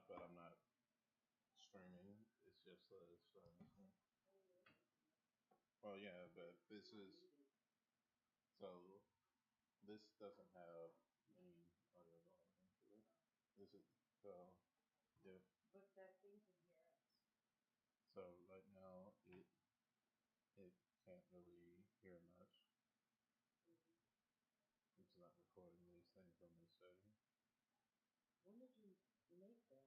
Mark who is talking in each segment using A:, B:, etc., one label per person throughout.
A: but I'm not streaming. It's just a streaming thing. Well, yeah, but this is so. This doesn't have any audio going into it. This is so if
B: But that thing can hear us.
A: so right now it can't really hear much. It's not recording these things on this setting.
B: When did you make that?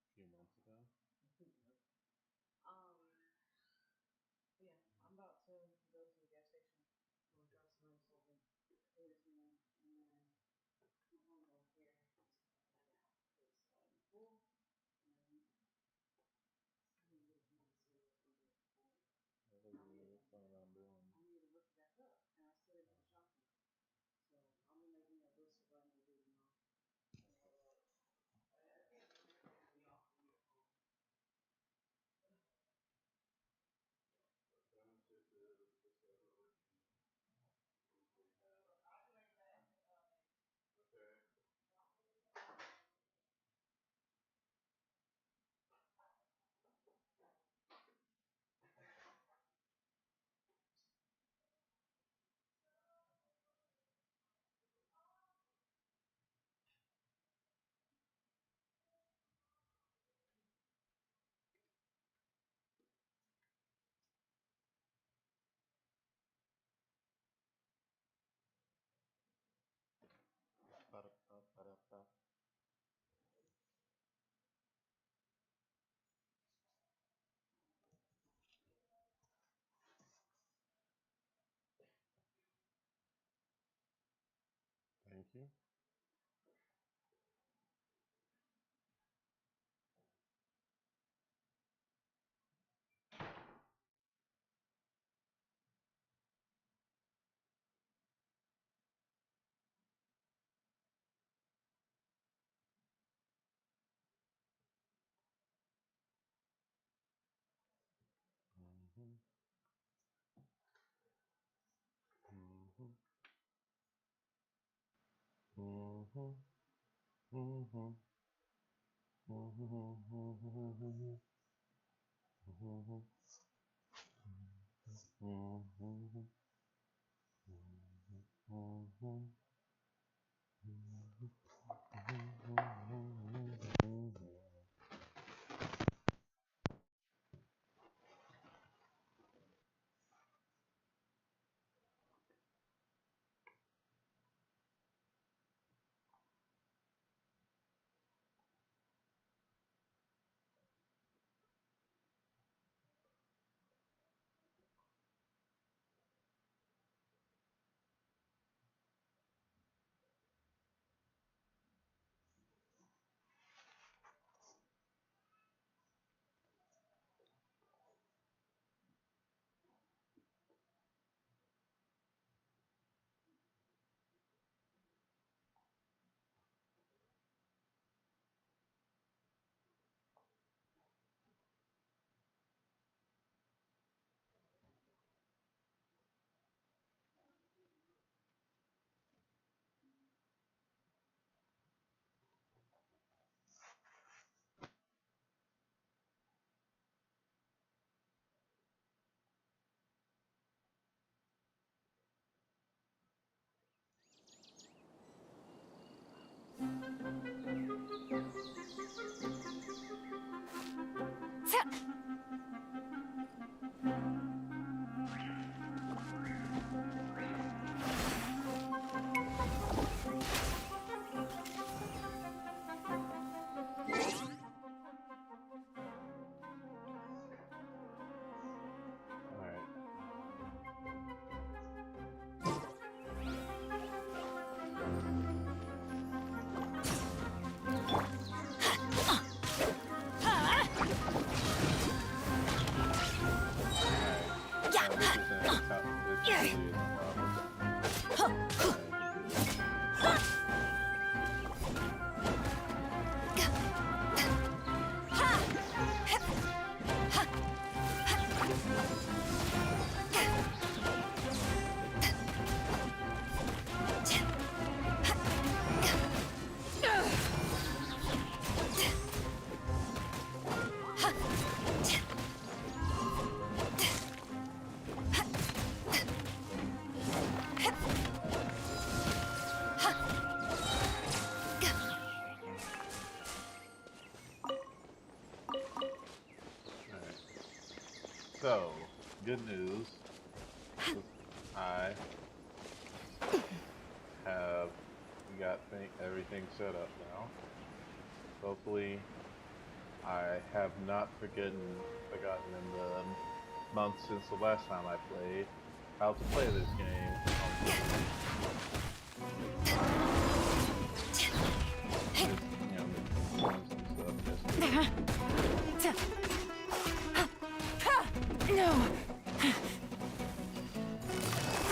A: A few months ago.
B: um, yeah, I'm about to go to the gas station for gas money so I can pay this man, and then I'm gonna go here and see if I can get out because I'm full and I need to get a serious order.
A: What are you planning on doing?
B: I need to look it back up, and I still didn't go shopping. So I'm gonna make me a list of what I need to do tomorrow. I can't be off the week.
A: Okay. Ba-da-ba-ba-da-ba. Thank you. Mm-hmm. Mm-hmm. Mm-hmm. Mm-hmm. Mm-hmm. Mm-hmm. Mm-hmm. Mm-hmm. So, good news. I have got everything set up now. Hopefully, I have not forgotten in the months since the last time I played how to play this game.
C: No.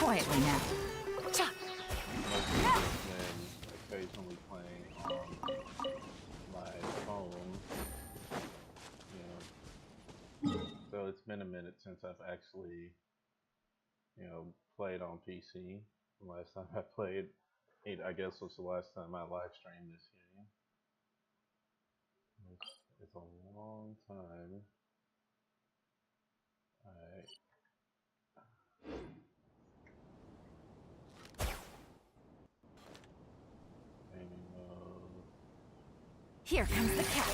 C: Quietly now.
A: Been occasionally playing on my phone, so it's been a minute since I've actually, played on PC. The last time I played, I guess was the last time I live streamed this game. It's a long time. Alright. Gaming mode.
C: Here comes the cat.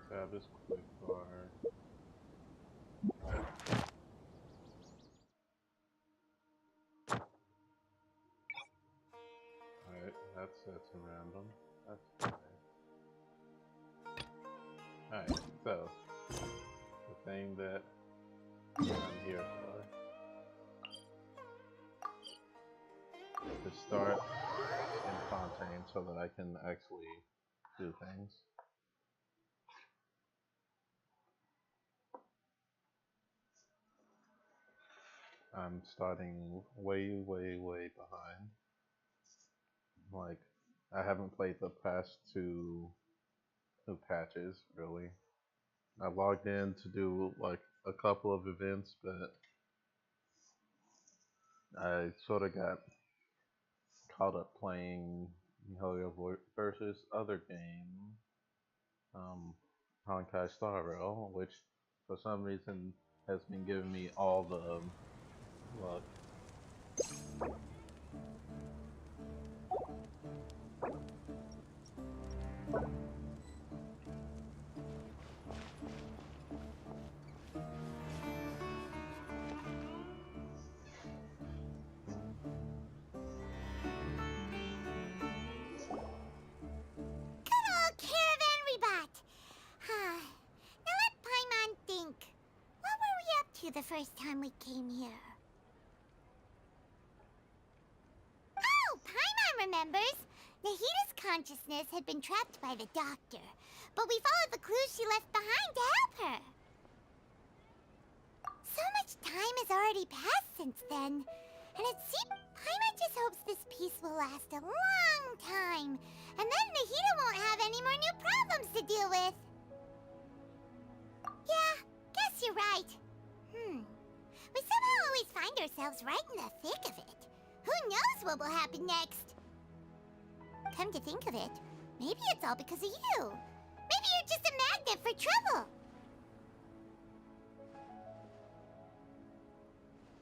A: Tab is quick bar. Alright, that's random. That's fine. Alright, so the thing that I'm here for to start in Fontaine so that I can actually do things. I'm starting way behind. Like, I haven't played the past two patches, really. I logged in to do, like, a couple of events, but I sort of got caught up playing versus other game, um, Honkai Star Rail, which for some reason has been giving me all the luck.
D: Caravan rebot! Now let Paimon think. What were we up to the first time we came here? Oh, Paimon remembers! Nahita's consciousness had been trapped by the doctor, but we followed the clues she left behind to help her. So much time has already passed since then, and it seems Paimon just hopes this peace will last a long time, and then Nahita won't have any more new problems to deal with. Yeah, guess you're right. We somehow always find ourselves right in the thick of it. Who knows what will happen next? Come to think of it, maybe it's all because of you. Maybe you're just a magnet for trouble.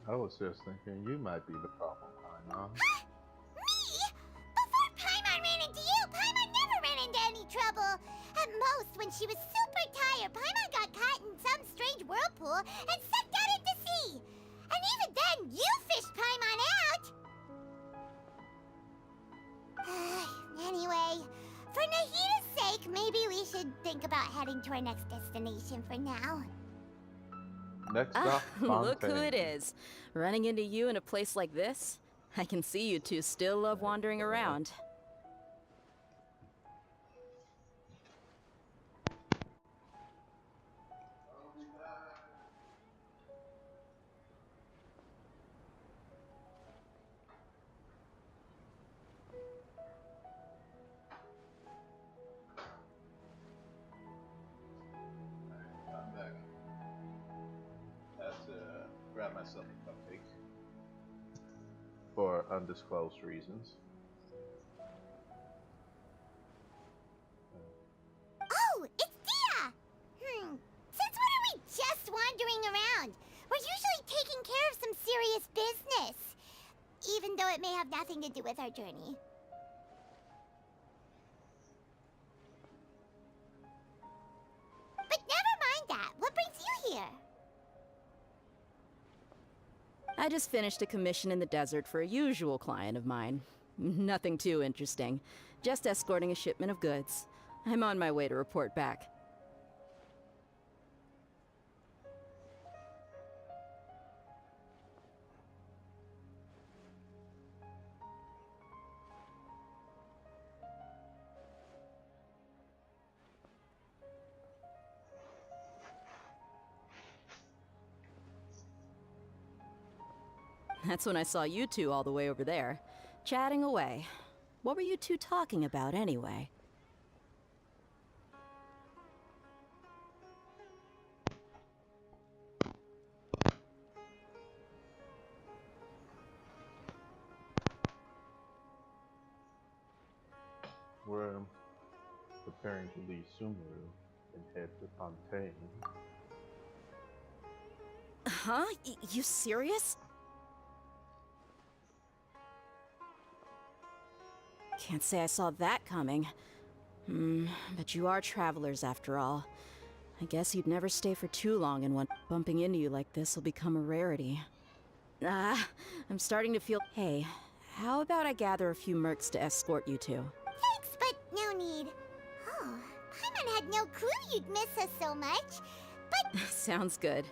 A: I was just thinking you might be the problem, Paimon.
D: Me? Before Paimon ran into you, Paimon never ran into any trouble. At most, when she was super tired, Paimon got caught in some strange whirlpool and sucked out into sea. And even then, you fished Paimon out. Anyway, for Nahita's sake, maybe we should think about heading to our next destination for now.
A: Next stop,
C: Look who
A: Fontaine.
C: it is. Running into you in a place like this? I can see you two still love wandering around.
A: I'm back. Had to grab myself a cupcake for undisclosed reasons.
D: Oh, it's Dia! Since when are we just wandering around? We're usually taking care of some serious business. Even though it may have nothing to do with our journey.
C: I just finished a commission in the desert for a usual client of mine. Nothing too interesting. Just escorting a shipment of goods. I'm on my way to report back. That's when I saw you two all the way over there, chatting away. What were you two talking about anyway?
A: We're preparing to leave Sumeru and head to Fontaine.
C: Huh? You serious? Can't say I saw that coming. But you are travelers after all. I guess you'd never stay for too long, and when bumping into you like this will become a rarity. I'm starting to feel... Hey, how about I gather a few mercs to escort you two?
D: Thanks, but no need. Oh, Paimon had no clue you'd miss us so much. But
C: Sounds good.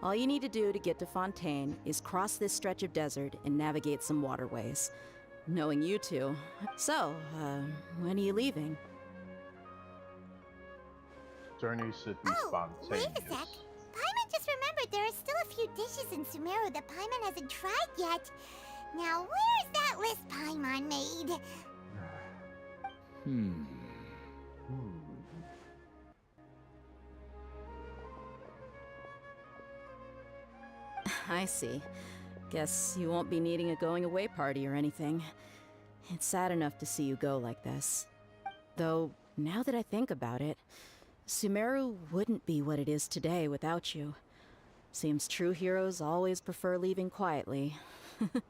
C: All you need to do to get to Fontaine is cross this stretch of desert and navigate some waterways. Knowing you two. So, when are you leaving?
A: Journey should be spontaneous.
D: wait a sec. Paimon just remembered there are still a few dishes in Sumeru that Paimon hasn't tried yet. Now, where's that list Paimon made?
C: I see. Guess you won't be needing a going away party or anything. It's sad enough to see you go like this. Though, now that I think about it, Sumeru wouldn't be what it is today without you. Seems true heroes always prefer leaving quietly.
D: By the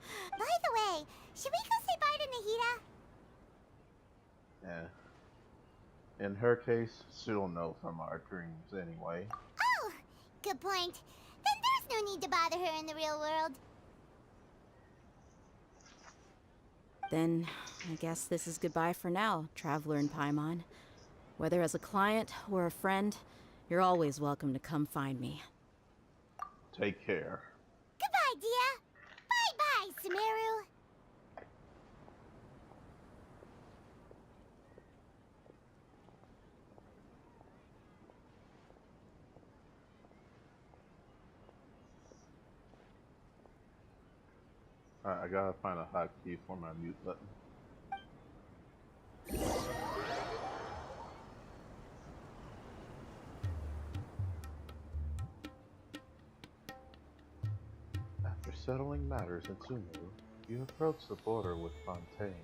D: way, should we go say bye to Nahida?
A: Yeah. In her case, she'll know from our dreams anyway.
D: Oh, good point. Then there's no need to bother her in the real world.
C: Then, I guess this is goodbye for now, Traveler and Paimon. Whether as a client or a friend, you're always welcome to come find me.
A: Take care.
D: Goodbye, Dia. Bye-bye, Sumeru.
A: Alright, I gotta find a hotkey for my mute button. After settling matters in Sumeru, you approach the border with Fontaine.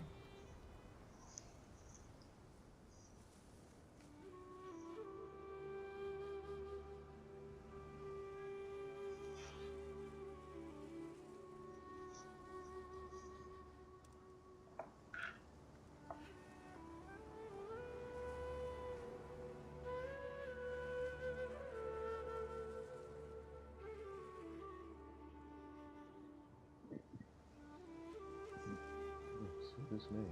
A: Excuse me.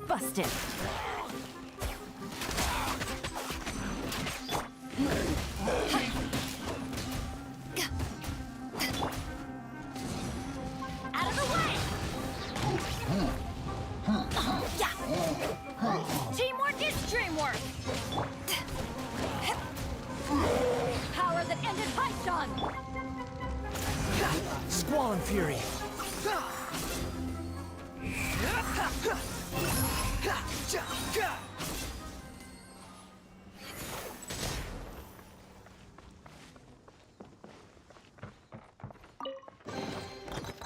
C: Busted. Out of the way! Teamwork is dreamwork! Power that ended Python!
E: Squall and Fury.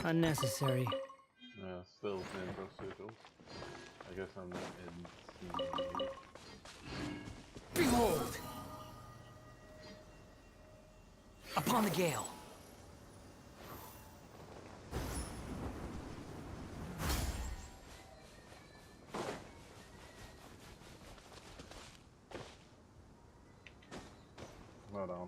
E: Unnecessary.
A: Still intro sigils. I guess I'm not in scene.
E: Behold! Upon the gale.
A: Hold on.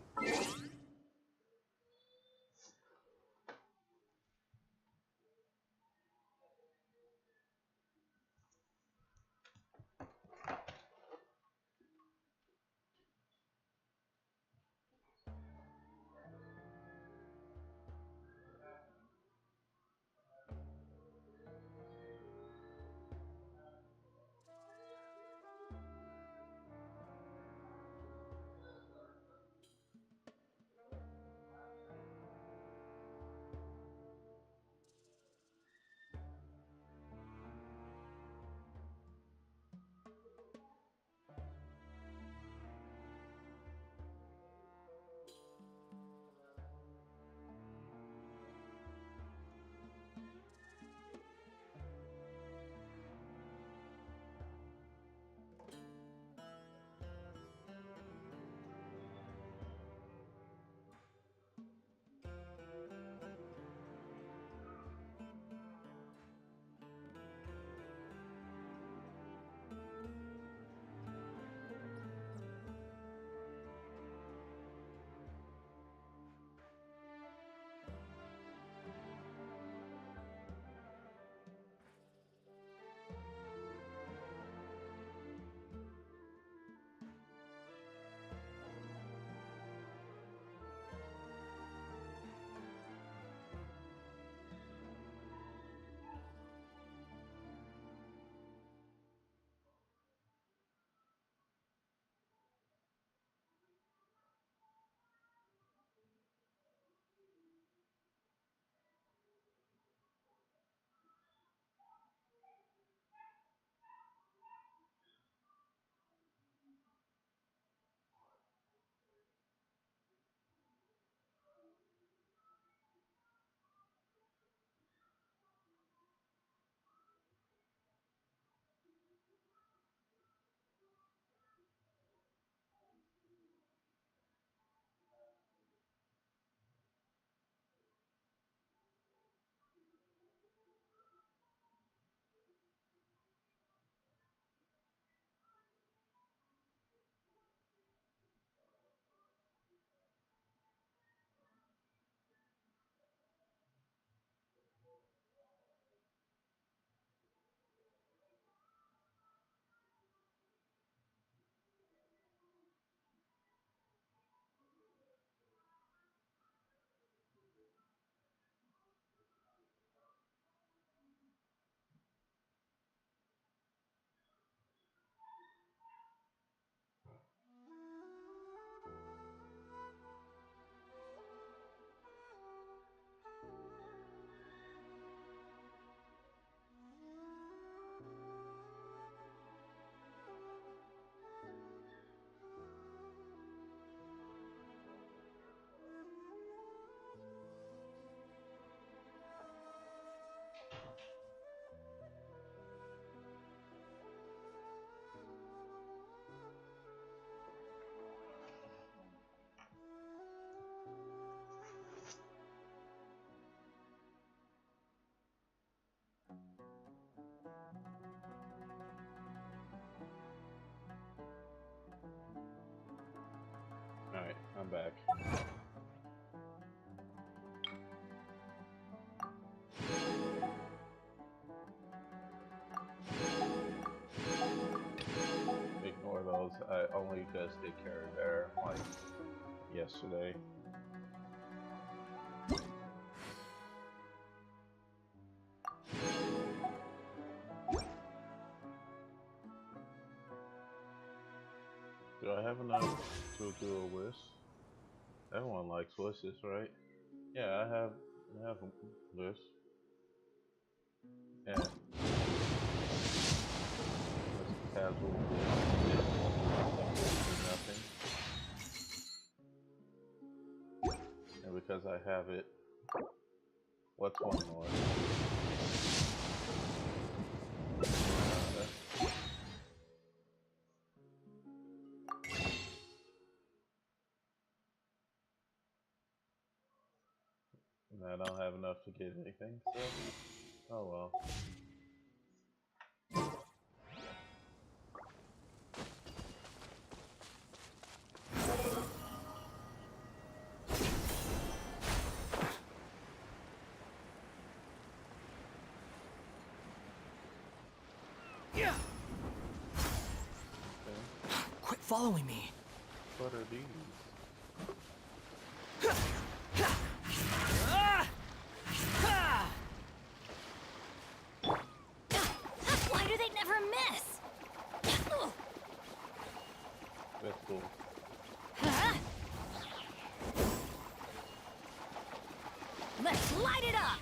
A: Alright, I'm back. I only just did Carry Bear like yesterday. Do I have enough to do a wish? Everyone likes wishes, right? Yeah, I have a wish. Yeah. Just casual wish. Nothing. And because I have it, what's one more? And I don't have enough to get anything, so oh well.
E: Yeah.
A: Okay.
E: Quit following me.
A: What are these?
D: Why do they never miss?
A: That's cool.
D: Let's light it up!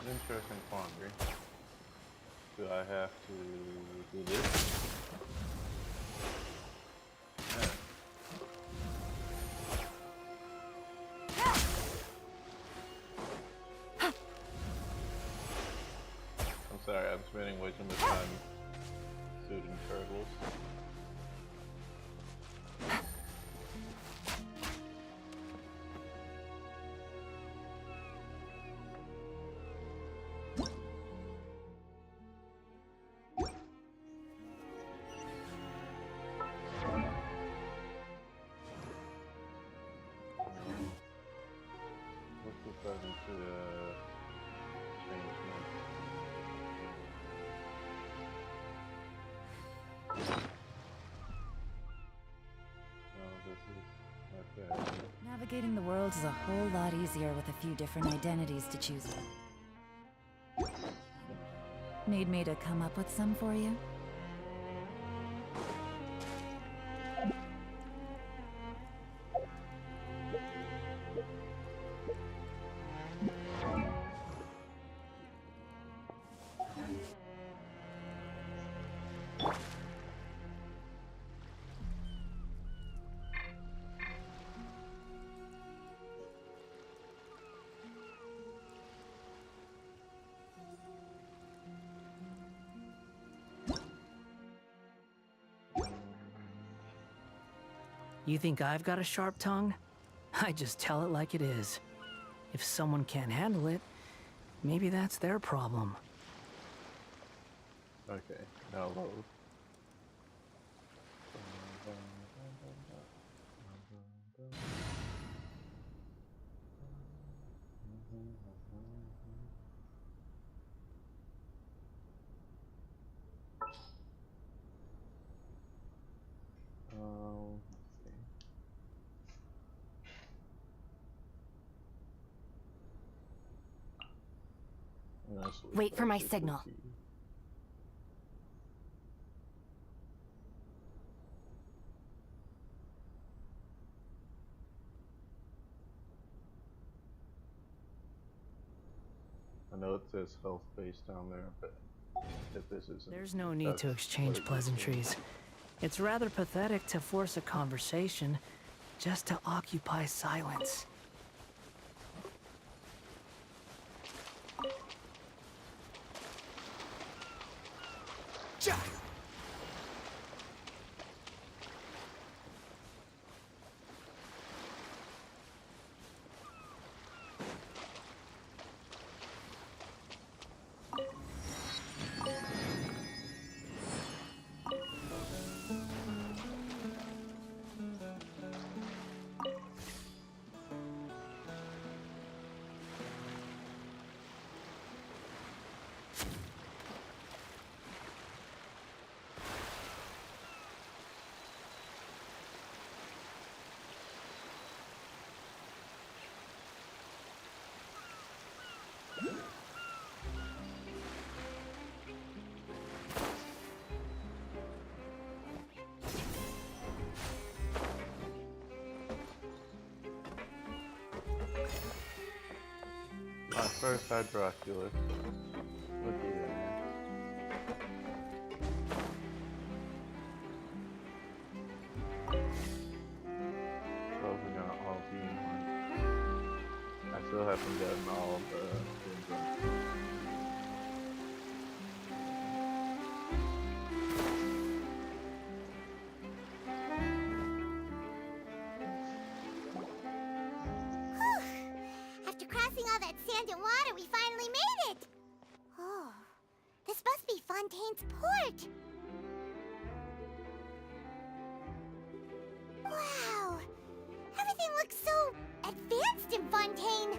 A: Interesting quandary. Do I have to do this? Yeah. I'm sorry, I'm spending way too much time shooting turtles. What's the button to change next? No, this is okay.
F: Navigating the world is a whole lot easier with a few different identities to choose from. Need me to come up with some for you?
E: You think I've got a sharp tongue? I just tell it like it is. If someone can't handle it, maybe that's their problem.
A: Okay, now load. Let's see. I'm gonna switch
F: Wait for
A: back
F: my
A: to
F: signal.
A: cookie. I know it says health base down there, but if this isn't,
E: There's no
A: if
E: need to
A: that's what
E: exchange
A: it
E: pleasantries. It's rather pathetic to force a conversation just to occupy silence.
A: My first Hydroculus. Look at that. Closing out all V1. I still haven't gotten all of the Dendron.
D: After crossing all that sand and water, we finally made it! Oh, this must be Fontaine's port! Wow! Everything looks so advanced in Fontaine!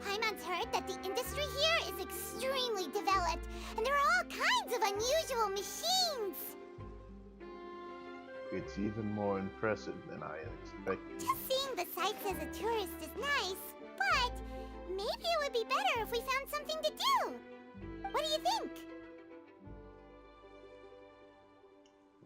D: Paimon's heard that the industry here is extremely developed, and there are all kinds of unusual machines!
A: It's even more impressive than I expected.
D: Just seeing the sights as a tourist is nice, but maybe it would be better if we found something to do. What do you think?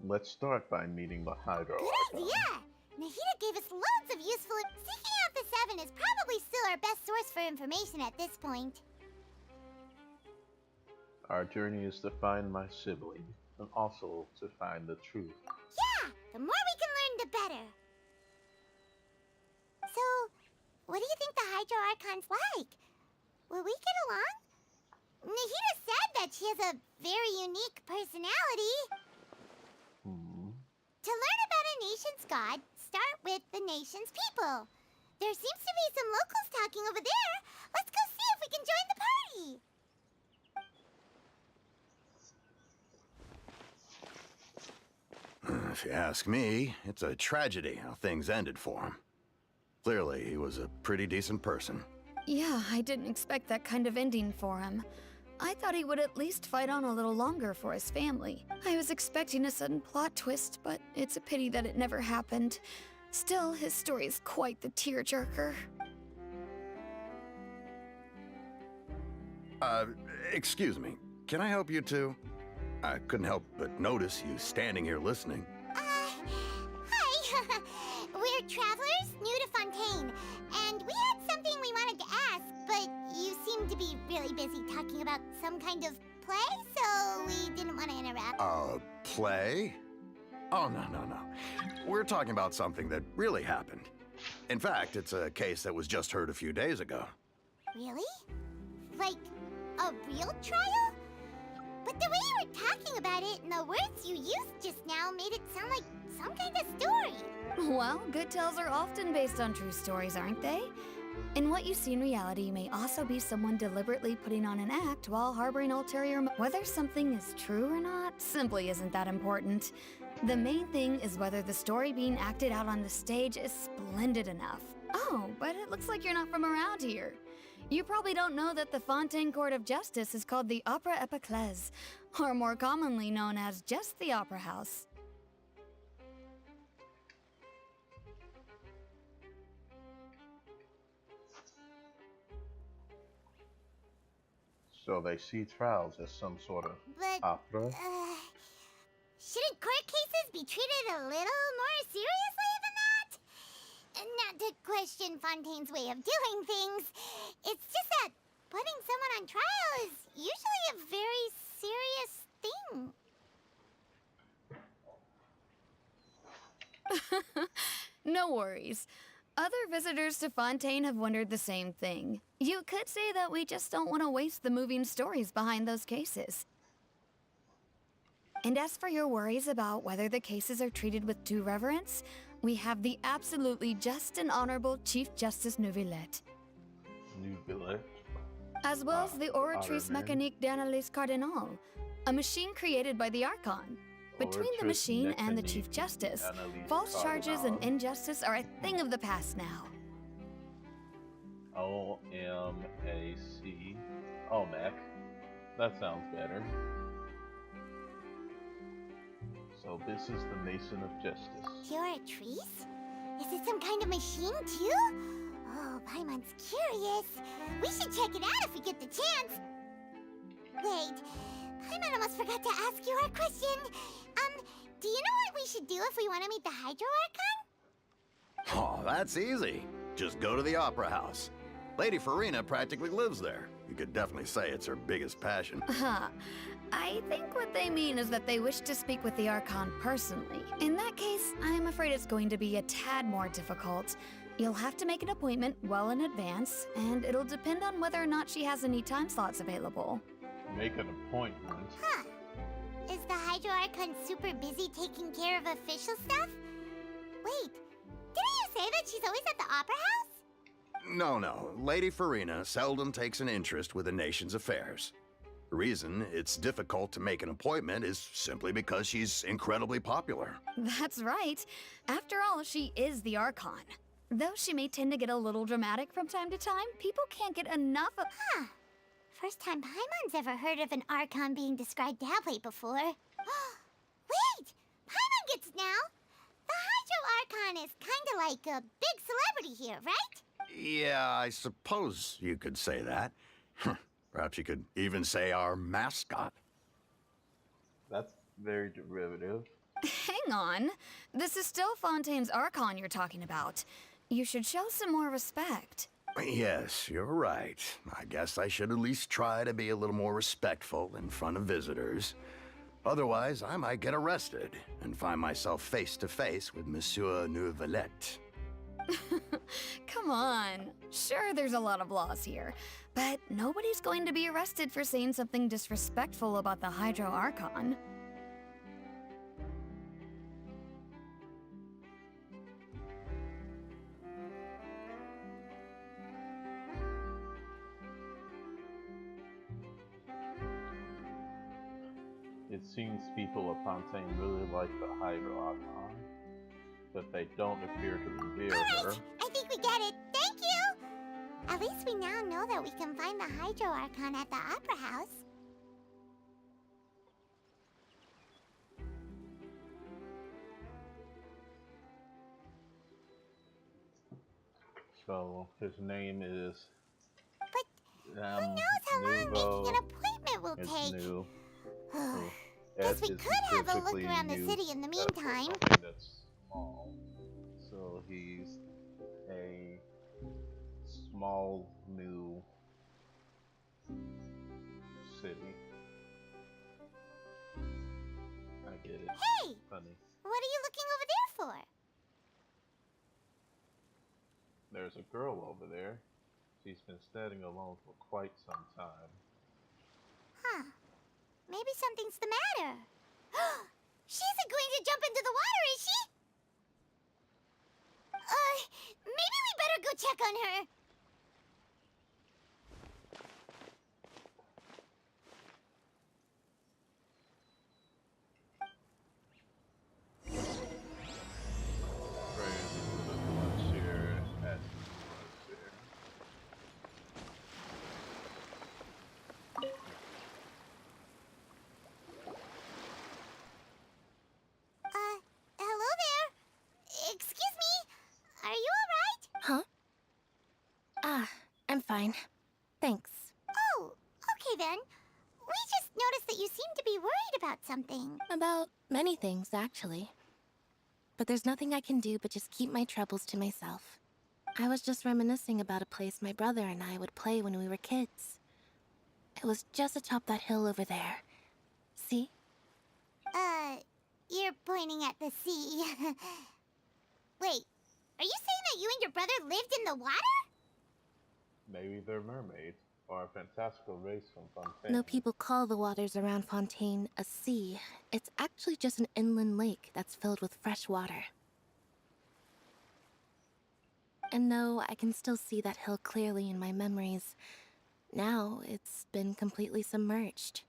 A: Let's start by meeting the Hydro
D: Good
A: Archon.
D: idea! Nahida gave us loads of useful... Seeking out the Seven is probably still our best source for information at this point.
A: Our journey is to find my sibling, and also to find the truth.
D: Yeah! The more we can learn, the better. So, what do you think the Hydro Archon's like? Will we get along? Nahida said that she has a very unique personality. To learn about a nation's god, start with the nation's people. There seems to be some locals talking over there. Let's go see if we can join the party.
G: If you ask me, it's a tragedy how things ended for him. Clearly, he was a pretty decent person.
H: Yeah, I didn't expect that kind of ending for him. I thought he would at least fight on a little longer for his family. I was expecting a sudden plot twist, but it's a pity that it never happened. Still, his story is quite the tearjerker.
G: Excuse me. Can I help you too? I couldn't help but notice you standing here listening.
D: Hi. We're travelers new to Fontaine, and we had something we wanted to ask, but you seem to be really busy talking about some kind of play, so we didn't want to interrupt.
G: Play? Oh, no. We're talking about something that really happened. In fact, it's a case that was just heard a few days ago.
D: Really? Like, a real trial? But the way you were talking about it and the words you used just now made it sound like some kind of story.
H: Well, good tales are often based on true stories, aren't they? And what you see in reality may also be someone deliberately putting on an act while harboring ulterior whether something is true or not simply isn't that important. The main thing is whether the story being acted out on the stage is splendid enough. Oh, but it looks like you're not from around here. You probably don't know that the Fontaine Court of Justice is called the Opera Epiclese, or more commonly known as just the Opera House.
A: So they see trials as some sort of
D: But,
A: opera.
D: shouldn't court cases be treated a little more seriously than that? Not to question Fontaine's way of doing things. It's just that putting someone on trial is usually a very serious thing.
H: No worries. Other visitors to Fontaine have wondered the same thing. You could say that we just don't want to waste the moving stories behind those cases. And as for your worries about whether the cases are treated with due reverence, we have the absolutely just and honorable Chief Justice Neuvillette,
A: New billet.
H: as well as the Oratrice
A: Otterman.
H: Mécanique d'Analyse Cardinal, a machine created by the Archon. Between the
A: Oratrice
H: machine and the Chief
A: Mécanique
H: Justice,
A: d'Analyse
H: false charges and
A: Cardinal.
H: injustice are a thing of the past now.
A: OMAC. OMAC. That sounds better. So this is the Mason of Justice.
D: Oratrice? Is it some kind of machine too? Oh, Paimon's curious. We should check it out if we get the chance. Wait, Paimon almost forgot to ask you our question. Do you know what we should do if we want to meet the Hydro Archon?
G: Oh, that's easy. Just go to the Opera House. Lady Farina practically lives there. You could definitely say it's her biggest passion.
H: Huh. I think what they mean is that they wish to speak with the Archon personally. In that case, I'm afraid it's going to be a tad more difficult. You'll have to make an appointment well in advance, and it'll depend on whether or not she has any time slots available.
A: Make an appointment.
D: Huh. Is the Hydro Archon super busy taking care of official stuff? Wait, didn't you say that she's always at the Opera House?
G: No. Lady Farina seldom takes an interest with the nation's affairs. The reason it's difficult to make an appointment is simply because she's incredibly popular.
H: That's right. After all, she is the Archon. Though she may tend to get a little dramatic from time to time, people can't get enough of—
D: Huh. First time Paimon's ever heard of an Archon being described that way before. Wait! Paimon gets now! The Hydro Archon is kinda like a big celebrity here, right?
G: Yeah, I suppose you could say that. Perhaps you could even say our mascot.
A: That's very derivative.
H: Hang on. This is still Fontaine's Archon you're talking about. You should show some more respect.
G: Yes, you're right. I guess I should at least try to be a little more respectful in front of visitors. Otherwise, I might get arrested and find myself face to face with Monsieur Neuvillette.
H: Come on. Sure, there's a lot of laws here, but nobody's going to be arrested for saying something disrespectful about the Hydro Archon.
A: It seems people of Fontaine really like the Hydro Archon, but they don't appear to revere her.
D: Alright, I think we get it. Thank you! At least we now know that we can find the Hydro Archon at the Opera House.
A: So his name is.
D: But who knows how long making an appointment will take?
A: New.
D: Guess we could have a look around the city in the meantime.
A: That's small. So he's a small new city. I get it.
D: Hey!
A: Funny.
D: What are you looking over there for?
A: There's a girl over there. She's been standing alone for quite some time.
D: Huh. Maybe something's the matter. She isn't going to jump into the water, is she? Maybe we better go check on her. Hello there. Excuse me. Are you alright?
I: Huh? I'm fine. Thanks.
D: Oh, okay then. We just noticed that you seem to be worried about something.
I: About many things, actually. But there's nothing I can do but just keep my troubles to myself. I was just reminiscing about a place my brother and I would play when we were kids. It was just atop that hill over there. See?
D: You're pointing at the sea. Wait, are you saying that you and your brother lived in the water?
A: Maybe they're mermaids, or a fantastical race from Fontaine.
I: No, people call the waters around Fontaine a sea. It's actually just an inland lake that's filled with fresh water. And though I can still see that hill clearly in my memories, now it's been completely submerged.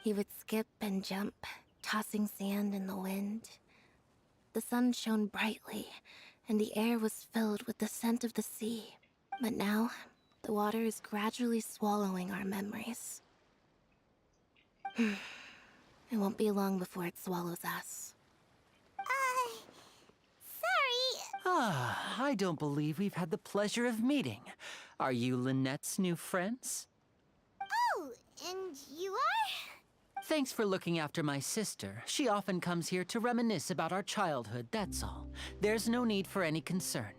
I: He would skip and jump, tossing sand in the wind. The sun shone brightly, and the air was filled with the scent of the sea. But now, the water is gradually swallowing our memories. It won't be long before it swallows us.
D: Sorry.
J: I don't believe we've had the pleasure of meeting. Are you Lynette's new friends?
D: Oh, and you are?
J: Thanks for looking after my sister. She often comes here to reminisce about our childhood, that's all. There's no need for any concern.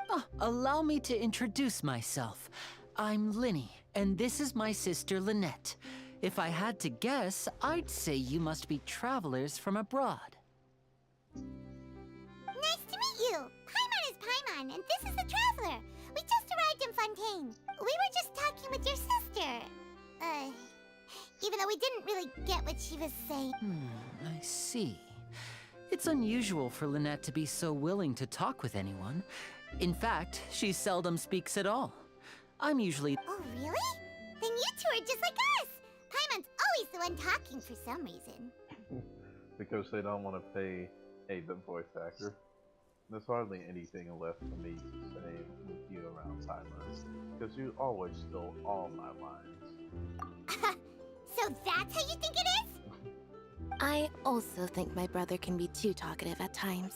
J: Oh, allow me to introduce myself. I'm Linny, and this is my sister Lynette. If I had to guess, I'd say you must be travelers from abroad.
D: Nice to meet you. Paimon is Paimon, and this is the Traveler. We just arrived in Fontaine. We were just talking with your sister. Even though we didn't really get what she was saying.
J: I see. It's unusual for Lynette to be so willing to talk with anyone. In fact, she seldom speaks at all. I'm usually...
D: Oh, really? Then you two are just like us. Paimon's always the one talking for some reason.
A: Because they don't want to pay the voice actor. There's hardly anything left for me to say with you around Paimon, because you always steal all my lines.
D: So that's how you think it is?
I: I also think my brother can be too talkative at times.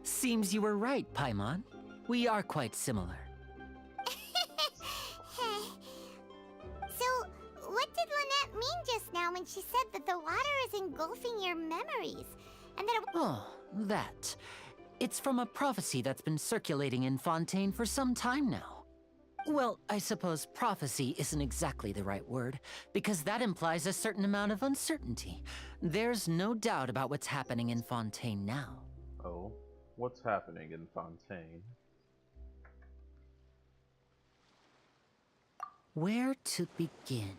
J: Seems you were right, Paimon. We are quite similar.
D: So, what did Lynette mean just now when she said that the water is engulfing your memories? And that it...
J: Oh, that. It's from a prophecy that's been circulating in Fontaine for some time now. Well, I suppose prophecy isn't exactly the right word, because that implies a certain amount of uncertainty. There's no doubt about what's happening in Fontaine now.
A: Oh, what's happening in Fontaine?
J: Where to begin?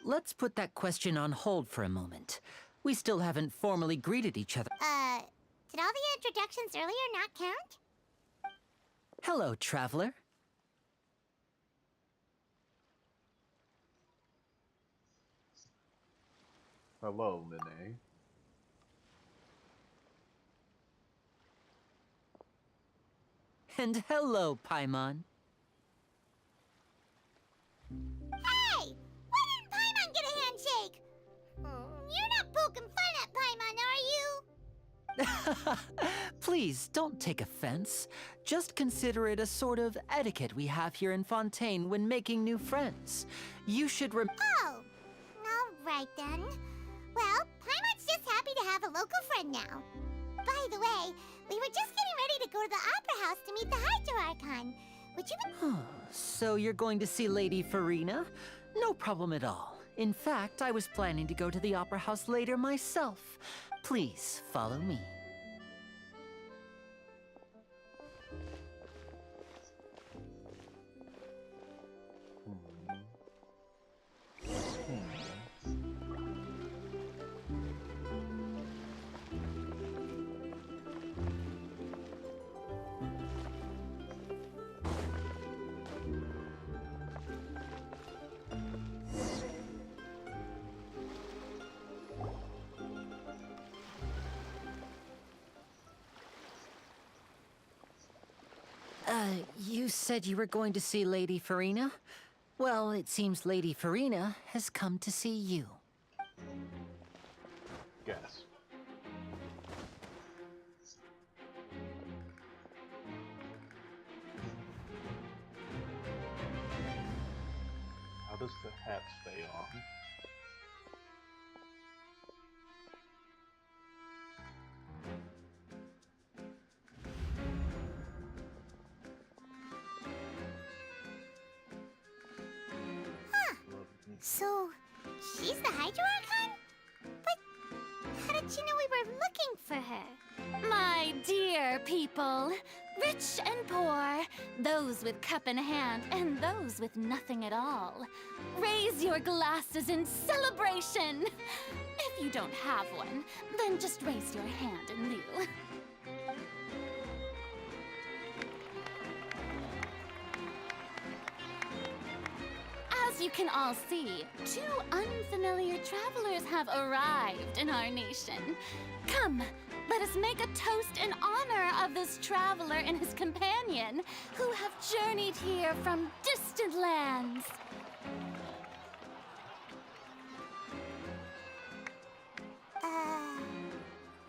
J: Let's put that question on hold for a moment. We still haven't formally greeted each other.
D: Did all the introductions earlier not count?
J: Hello, traveler.
A: Hello, Nene.
J: And hello, Paimon.
D: Hey! Why didn't Paimon get a handshake? You're not poking fun at Paimon, are you?
J: Please, don't take offense. Just consider it a sort of etiquette we have here in Fontaine when making new friends. You should
D: Oh, all right then. Well, Paimon's just happy to have a local friend now. By the way, we were just getting ready to go to the Opera House to meet the Hydro Archon. Would you...
J: So you're going to see Lady Farina? No problem at all. In fact, I was planning to go to the Opera House later myself. Please, follow me. You said you were going to see Lady Farina? Well, it seems Lady Farina has come to see you.
A: Gasp. How does the hat stay on?
D: So, she's the Hydro Archon? But how did she know we were looking for her?
H: My dear people, rich and poor, those with cup in hand and those with nothing at all, raise your glasses in celebration. If you don't have one, then just raise your hand in lieu. As you can all see, two unfamiliar travelers have arrived in our nation. Come, let us make a toast in honor of this traveler and his companion who have journeyed here from distant lands.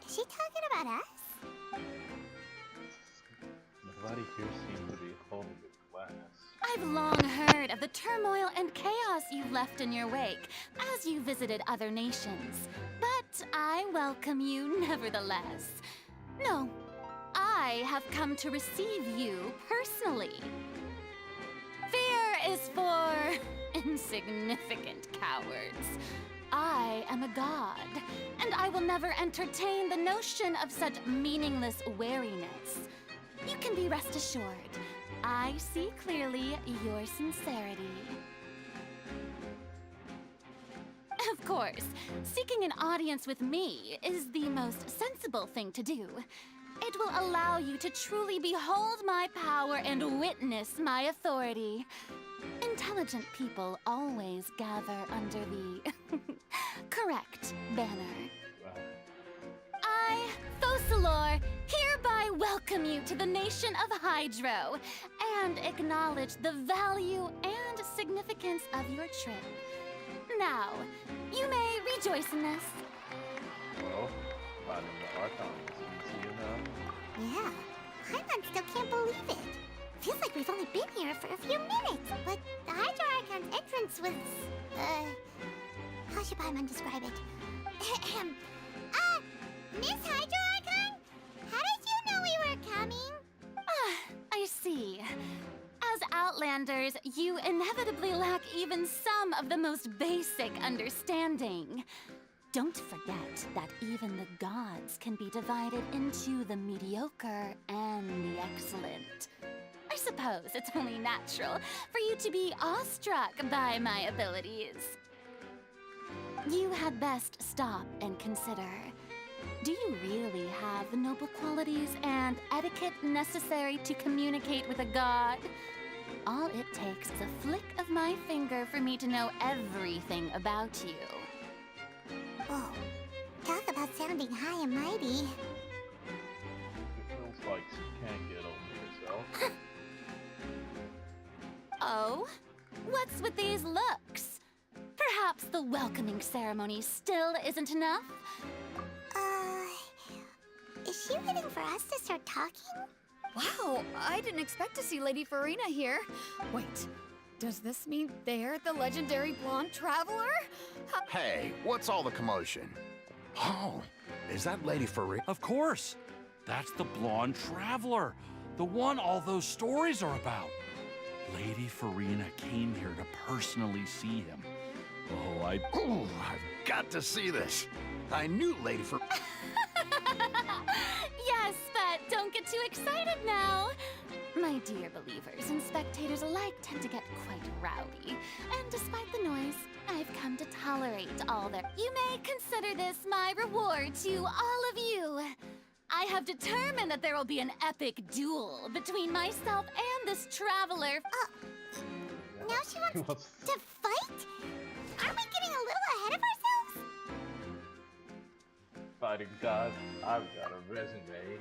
D: Is she talking about us?
A: Nobody here seems to be holding a glass.
H: I've long heard of the turmoil and chaos you left in your wake as you visited other nations. But
K: I welcome you nevertheless. No, I have come to receive you personally. Fear is for insignificant cowards. I am a god, and I will never entertain the notion of such meaningless wariness. You can be rest assured, I see clearly your sincerity. Of course, seeking an audience with me is the most sensible thing to do. It will allow you to truly behold my power and witness my authority. Intelligent people always gather under the correct banner. I, Focalor, hereby welcome you to the nation of Hydro and acknowledge the value and significance of your trip. Now, you may rejoice in this.
A: Well, finding the Archon is easy enough.
D: Yeah, Paimon still can't believe it. Feels like we've only been here for a few minutes, but the Hydro Archon's entrance was, how should Paimon describe it? Miss Hydro Archon? How did you know we were coming?
K: I see. As Outlanders, you inevitably lack even some of the most basic understanding. Don't forget that even the gods can be divided into the mediocre and the excellent. I suppose it's only natural for you to be awestruck by my abilities. You had best stop and consider. Do you really have the noble qualities and etiquette necessary to communicate with a god? All it takes is a flick of my finger for me to know everything about you.
D: Whoa, talk about sounding high and mighty.
A: It feels like you can't get over yourself.
K: Oh? What's with these looks? Perhaps the welcoming ceremony still isn't enough?
D: Is she waiting for us to start talking?
H: Wow, I didn't expect to see Lady Farina here. Wait, does this mean they're the legendary blonde traveler?
G: Hey, what's all the commotion? Oh, is that Lady Farina?
L: Of course. That's the blonde traveler. The one all those stories are about. Lady Farina came here to personally see him. Oh,
G: I've got to see this. I knew Lady Farina.
K: Yes, but don't get too excited now. My dear believers and spectators alike tend to get quite rowdy, and despite the noise, I've come to tolerate all their... You may consider this my reward to all of you. I have determined that there will be an epic duel between myself and this traveler.
D: Now she wants to fight? Aren't we getting a little ahead of ourselves?
A: Fighting God, I've got a resume.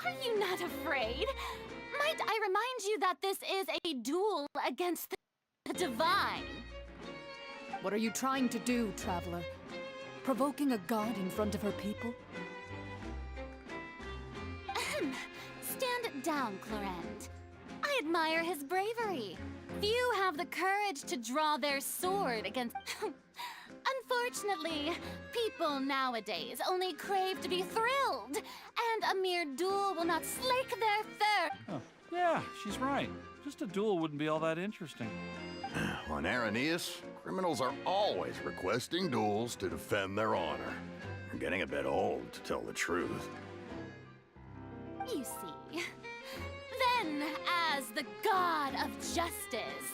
K: Are you not afraid? Might I remind you that this is a duel against the divine?
F: What are you trying to do, traveler? Provoking a god in front of her people?
K: Stand down, Clorend. I admire his bravery. Few have the courage to draw their sword against... Unfortunately, people nowadays only crave to be thrilled, and a mere duel will not slake their thirst.
L: Oh, yeah, she's right. Just a duel wouldn't be all that interesting.
G: On Araneus, criminals are always requesting duels to defend their honor. I'm getting a bit old, to tell the truth.
K: You see. Then, as the god of justice...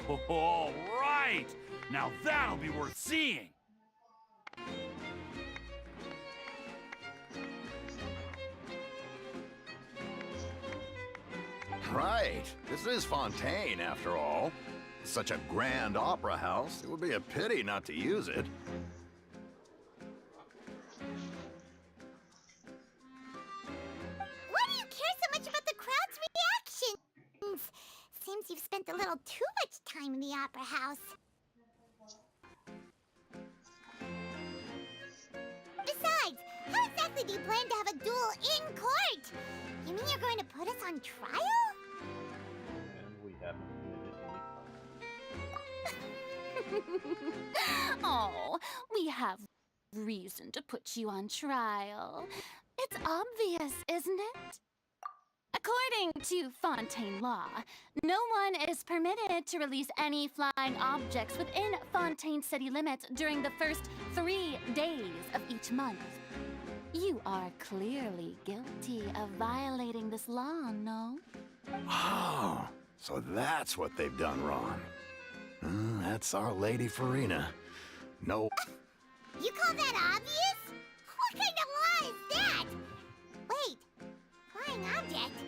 L: Whoa, all right! Now that'll be worth seeing!
G: Right. This is Fontaine, after all. Such a grand opera house, it would be a pity not to use it.
D: Why do you care so much about the crowd's reactions? Seems you've spent a little too much time in the opera house. Besides, exactly do you plan to have a duel in court? You mean you're going to put us on trial?
A: And we haven't committed any crime.
K: Oh, we have reason to put you on trial. It's obvious, isn't it? According to Fontaine law, no one is permitted to release any flying objects within Fontaine city limits during the first 3 days of each month. You are clearly guilty of violating this law, no?
G: Oh, so that's what they've done wrong. That's Our Lady Farina. No.
D: You call that obvious? What kind of law is that? Wait, flying object?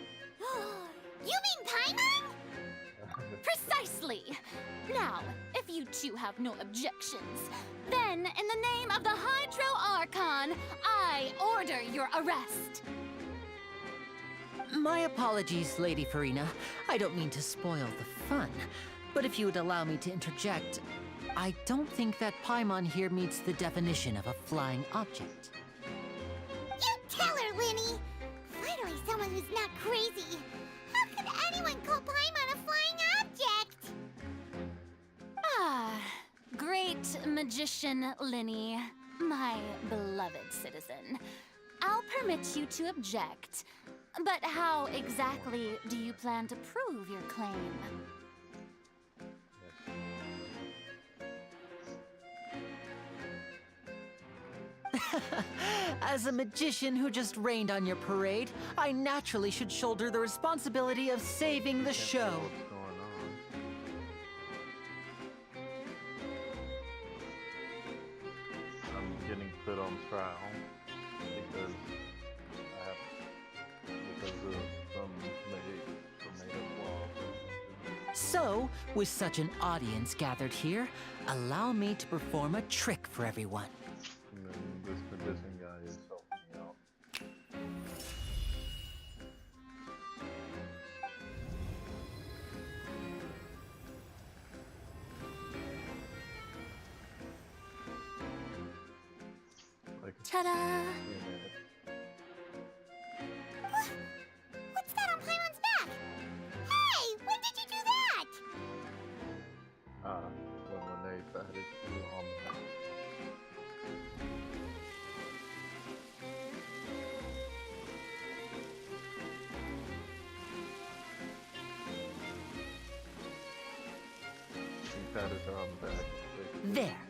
D: You mean Paimon?
K: Precisely! Now, if you two have no objections, then in the name of the Hydro Archon, I order your arrest.
J: My apologies, Lady Farina. I don't mean to spoil the fun, but if you would allow me to interject, I don't think that Paimon here meets the definition of a flying object.
D: You tell her, Linny! Finally someone who's not crazy. How could anyone call Paimon a flying object?
K: Ah, great magician Linny, my beloved citizen. I'll permit you to object, but how exactly do you plan to prove your claim?
J: As a magician who just rained on your parade, I naturally should shoulder the responsibility of saving the show.
A: What's going on? I'm getting put on trial because of some made up law.
J: So, with such an audience gathered here, allow me to perform a trick for everyone.
A: And then this magician guy is helping me out. Like,
K: Ta-da!
D: What's that on Paimon's back? Hey, when did you do that?
A: When they decided to do on the house. He patted her on the back.
J: There.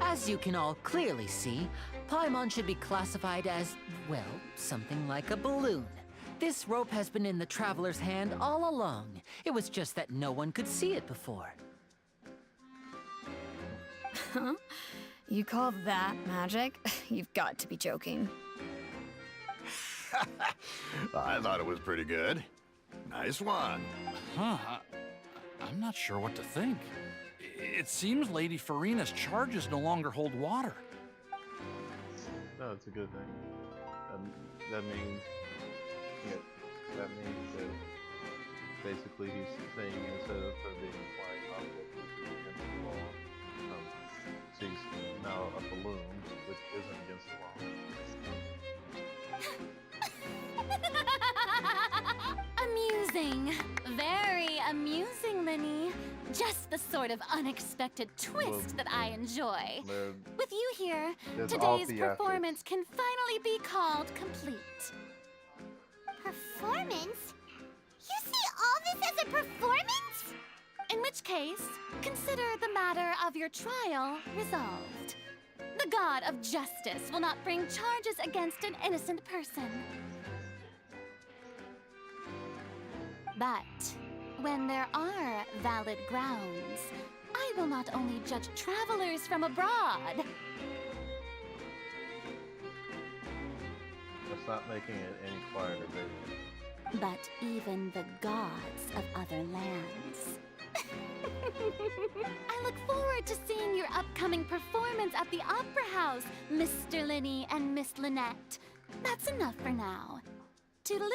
J: As you can all clearly see, Paimon should be classified as, well, something like a balloon. This rope has been in the Traveler's hand all along. It was just that no one could see it before.
H: Huh? You call that magic? You've got to be joking.
G: I thought it was pretty good. Nice one.
L: Huh. I'm not sure what to think. It seems Lady Farina's charges no longer hold water.
A: No, it's a good thing. That means, that basically he's saying instead of her being a flying object, which is against the law, she's now a balloon, which isn't against the law.
K: Amusing. Very amusing, Linny. Just the sort of unexpected twist that I enjoy. With you here, today's performance can finally be called complete.
D: Performance? You see all this as a performance?
K: In which case, consider the matter of your trial resolved. The god of justice will not bring charges against an innocent person. But when there are valid grounds, I will not only judge travelers from abroad.
A: That's not making it any quieter, baby.
K: But even the gods of other lands. I look forward to seeing your upcoming performance at the Opera House, Mr. Linny and Miss Lynette. That's enough for now. Toodaloo!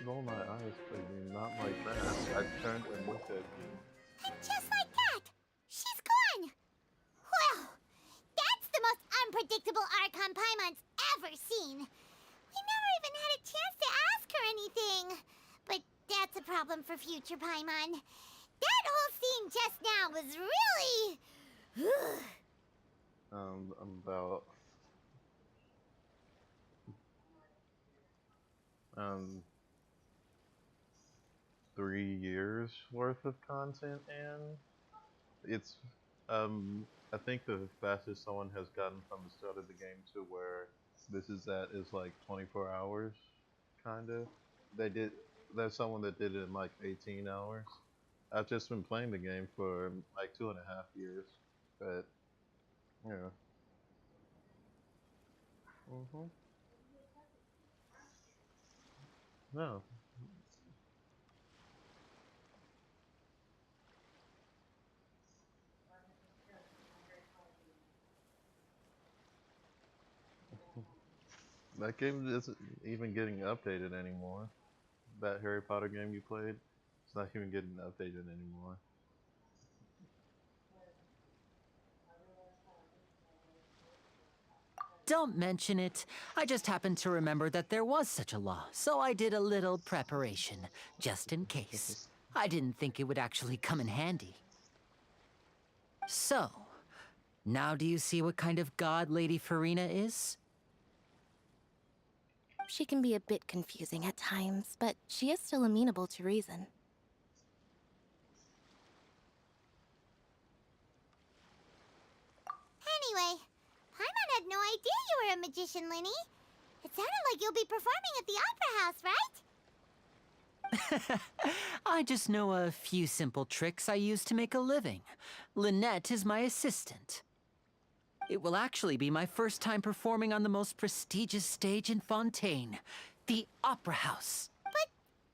A: roll my eyes, baby. Not like that. I turned and looked at you.
D: And just like that, she's gone! Well, that's the most unpredictable Archon Paimon's ever seen. We never even had a chance to ask her anything. But that's a problem for future Paimon. That whole scene just now was really...
A: About um 3 years worth of content, and it's I think the fastest someone has gotten from the start of the game to where this is at is like 24 hours, kind of. They did. There's someone that did it in like 18 hours. I've just been playing the game for like 2.5 years, but yeah. Mhm. No, that game isn't even getting updated anymore. That Harry Potter game you played, it's not even getting updated anymore.
J: Don't mention it. I just happened to remember that there was such a law, so I did a little preparation, just in case. I didn't think it would actually come in handy. So, now do you see what kind of god Lady Farina is?
I: She can be a bit confusing at times, but she is still amenable to reason.
D: Anyway, Paimon had no idea you were a magician, Linny. It sounded like you'll be performing at the Opera House, right?
J: I just know a few simple tricks I use to make a living. Lynette is my assistant. It will actually be my first time performing on the most prestigious stage in Fontaine, the Opera House.
D: But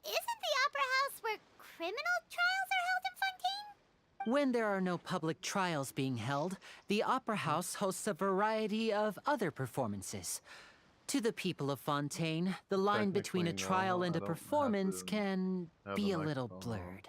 D: isn't the Opera House where criminal trials are held in Fontaine?
J: When there are no public trials being held, the Opera House hosts a variety of other performances. To the people of Fontaine, the line between a
A: Technically,
J: trial
A: no,
J: and
A: I
J: a
A: don't
J: performance
A: have to
J: can
A: have
J: be
A: the
J: a little
A: microphone on.
J: blurred.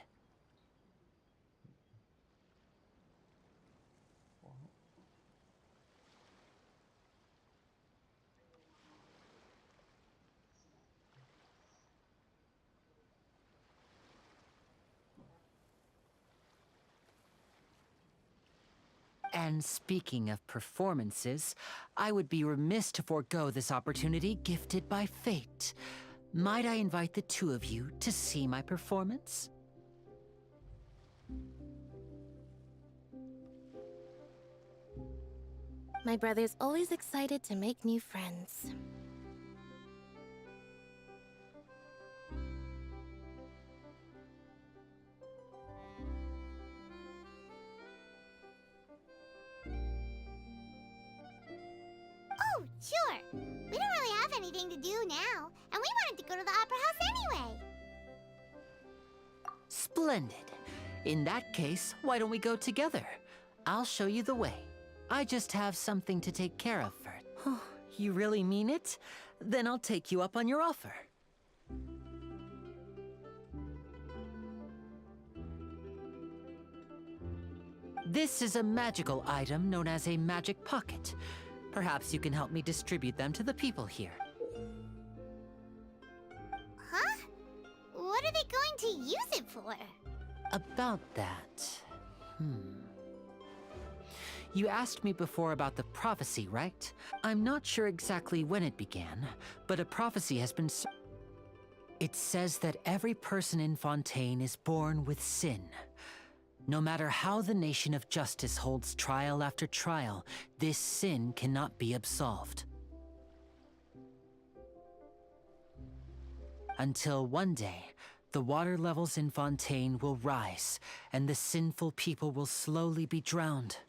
J: And speaking of performances, I would be remiss to forego this opportunity gifted by fate. Might I invite the two of you to see my performance?
I: My brother's always excited to make new friends.
D: Oh, sure. We don't really have anything to do now, and we wanted to go to the Opera House anyway.
J: Splendid. In that case, why don't we go together? I'll show you the way. I just have something to take care of first. You really mean it? Then I'll take you up on your offer. This is a magical item known as a magic pocket. Perhaps you can help me distribute them to the people here.
D: Huh? What are they going to use it for?
J: About that... You asked me before about the prophecy, right? I'm not sure exactly when it began, but a prophecy has been... It says that every person in Fontaine is born with sin. No matter how the nation of justice holds trial after trial, this sin cannot be absolved. Until one day, the water levels in Fontaine will rise, and the sinful people will slowly be drowned.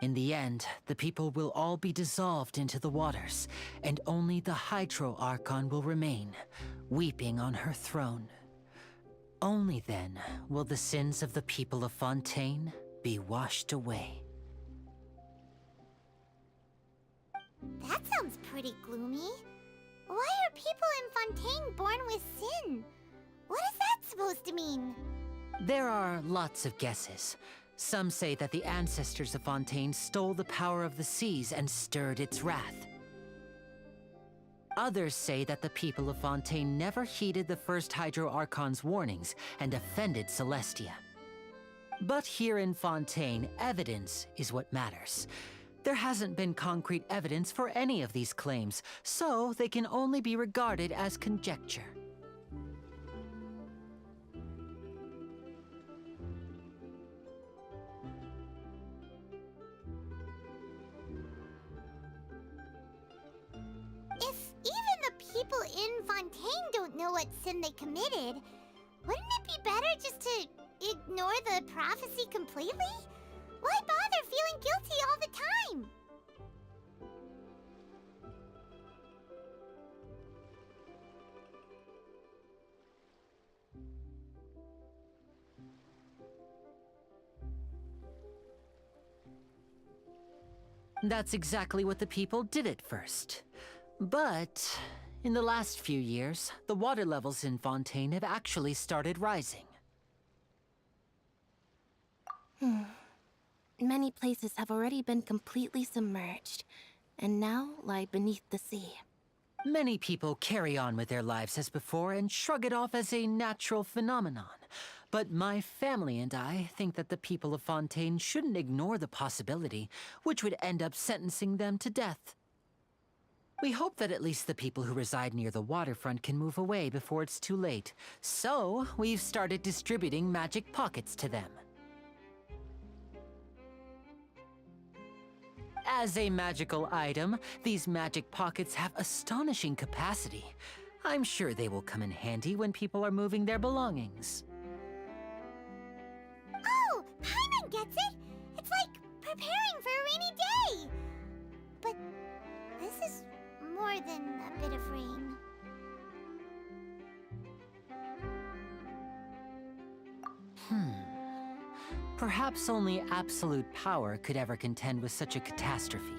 J: In the end, the people will all be dissolved into the waters, and only the Hydro Archon will remain, weeping on her throne. Only then will the sins of the people of Fontaine be washed away.
D: That sounds pretty gloomy. Why are people in Fontaine born with sin? What is that supposed to mean?
J: There are lots of guesses. Some say that the ancestors of Fontaine stole the power of the seas and stirred its wrath. Others say that the people of Fontaine never heeded the first Hydro Archon's warnings and offended Celestia. But here in Fontaine, evidence is what matters. There hasn't been concrete evidence for any of these claims, so they can only be regarded as conjecture.
D: If even the people in Fontaine don't know what sin they committed, wouldn't it be better just to ignore the prophecy completely? Why bother feeling guilty all the time?
J: That's exactly what the people did at first. But in the last few years, the water levels in Fontaine have actually started rising.
I: Many places have already been completely submerged, and now lie beneath the sea.
J: Many people carry on with their lives as before and shrug it off as a natural phenomenon. But my family and I think that the people of Fontaine shouldn't ignore the possibility, which would end up sentencing them to death. We hope that at least the people who reside near the waterfront can move away before it's too late. So, we've started distributing magic pockets to them. As a magical item, these magic pockets have astonishing capacity. I'm sure they will come in handy when people are moving their belongings.
D: Oh, Paimon gets it! It's like preparing for a rainy day! But this is more than a bit of rain.
J: Perhaps only absolute power could ever contend with such a catastrophe.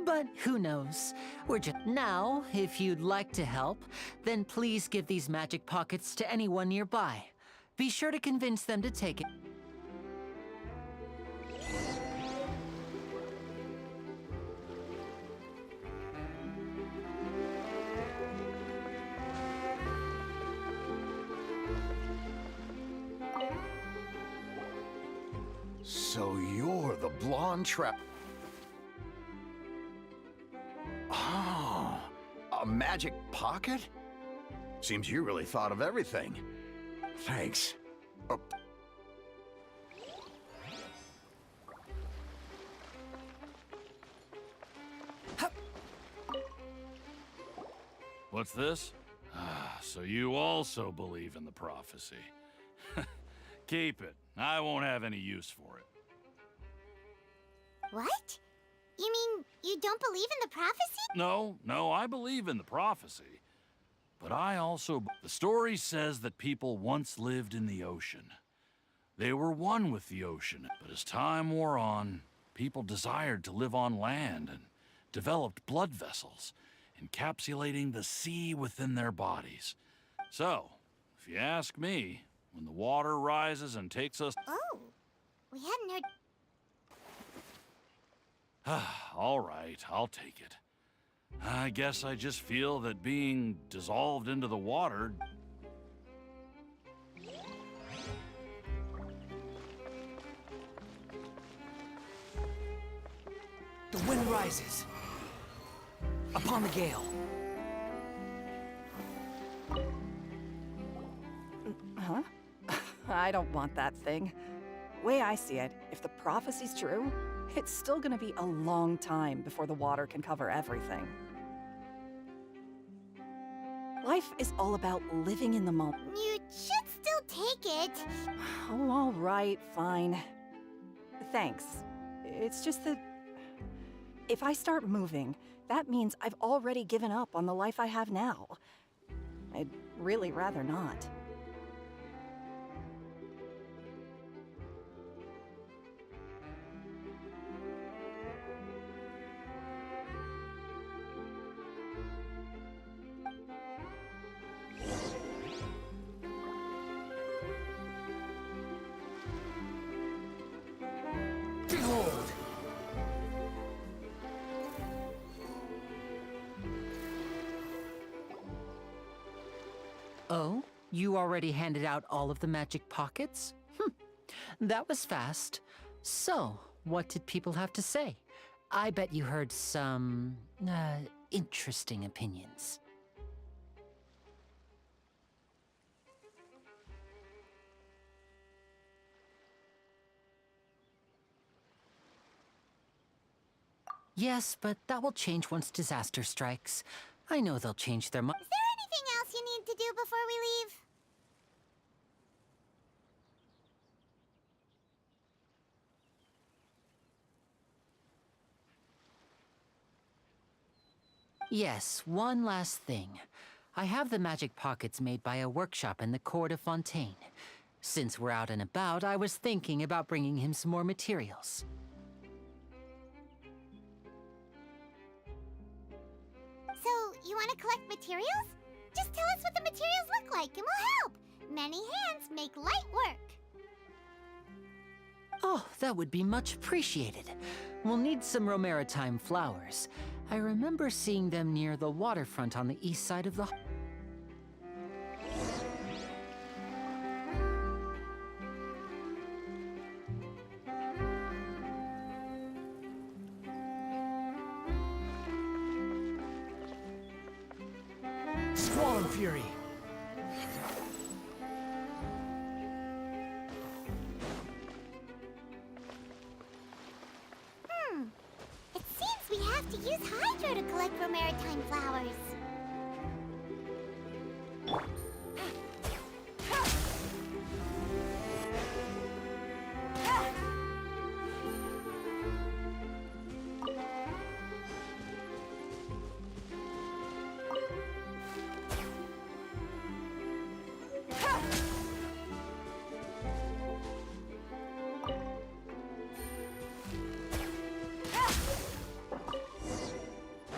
J: But who knows? We're just... Now, if you'd like to help, then please give these magic pockets to anyone nearby. Be sure to convince them to take it.
G: So you're the blonde trap. Oh, a magic pocket? Seems you really thought of everything. Thanks.
L: What's this? So you also believe in the prophecy. Keep it. I won't have any use for it.
D: What? You mean you don't believe in the prophecy?
L: No, I believe in the prophecy. But I also... The story says that people once lived in the ocean. They were one with the ocean, but as time wore on, people desired to live on land and developed blood vessels, encapsulating the sea within their bodies. So, if you ask me, when the water rises and takes us...
D: Oh, we hadn't heard...
L: All right, I'll take it. I guess I just feel that being dissolved into the water...
E: The wind rises. Upon the gale.
M: Huh? I don't want that thing. Way I see it, if the prophecy's true, it's still gonna be a long time before the water can cover everything. Life is all about living in the moment.
D: You should still take it.
M: Oh, all right, fine. Thanks. It's just that if I start moving, that means I've already given up on the life I have now. I'd really rather not.
E: Behold!
J: Oh? You already handed out all of the magic pockets? That was fast. So, what did people have to say? I bet you heard some, interesting opinions. Yes, but that will change once disaster strikes. I know they'll change their mind.
D: Is there anything else you need to do before we leave?
J: Yes, one last thing. I have the magic pockets made by a workshop in the court of Fontaine. Since we're out and about, I was thinking about bringing him some more materials.
D: So, you want to collect materials? Just tell us what the materials look like and we'll help. Many hands make light work.
J: Oh, that would be much appreciated. We'll need some Romaritime flowers. I remember seeing them near the waterfront on the east side of the...
E: Squall and Fury!
D: It seems we have to use Hydro to collect Romaritime flowers.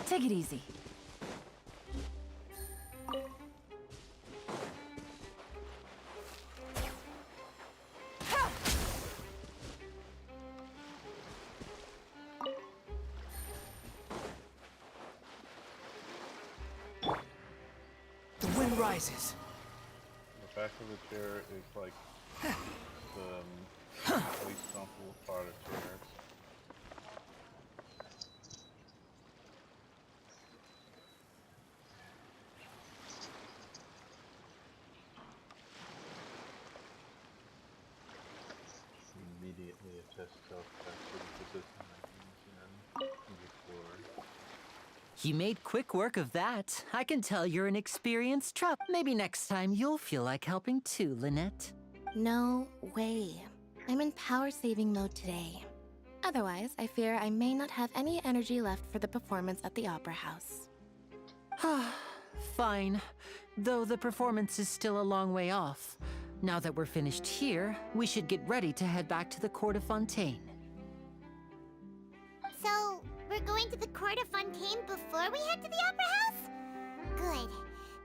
F: Take it easy.
E: The wind rises.
A: The back of the chair is like the least comfortable part of chairs. Immediately attest self-tested position before.
J: You made quick work of that. I can tell you're an experienced trap. Maybe next time you'll feel like helping too, Lynette.
I: No way. I'm in power-saving mode today. Otherwise, I fear I may not have any energy left for the performance at the Opera House.
J: Fine. Though the performance is still a long way off. Now that we're finished here, we should get ready to head back to the court of Fontaine.
D: So, we're going to the court of Fontaine before we head to the Opera House? Good.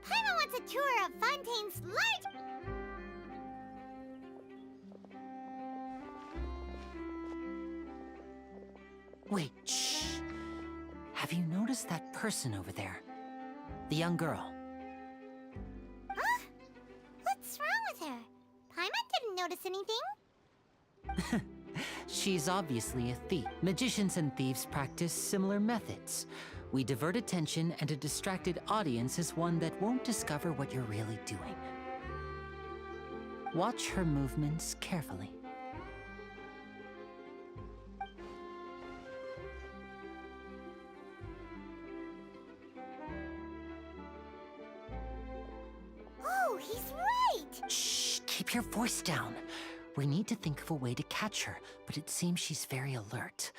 D: Paimon wants a tour of Fontaine's large...
J: Wait, shh. Have you noticed that person over there? The young girl.
D: Huh? What's wrong with her? Paimon didn't notice anything.
J: She's obviously a thief. Magicians and thieves practice similar methods. We divert attention, and a distracted audience is one that won't discover what you're really doing. Watch her movements carefully.
D: Oh, he's right!
J: Shh, keep your voice down. We need to think of a way to catch her, but it seems she's very alert.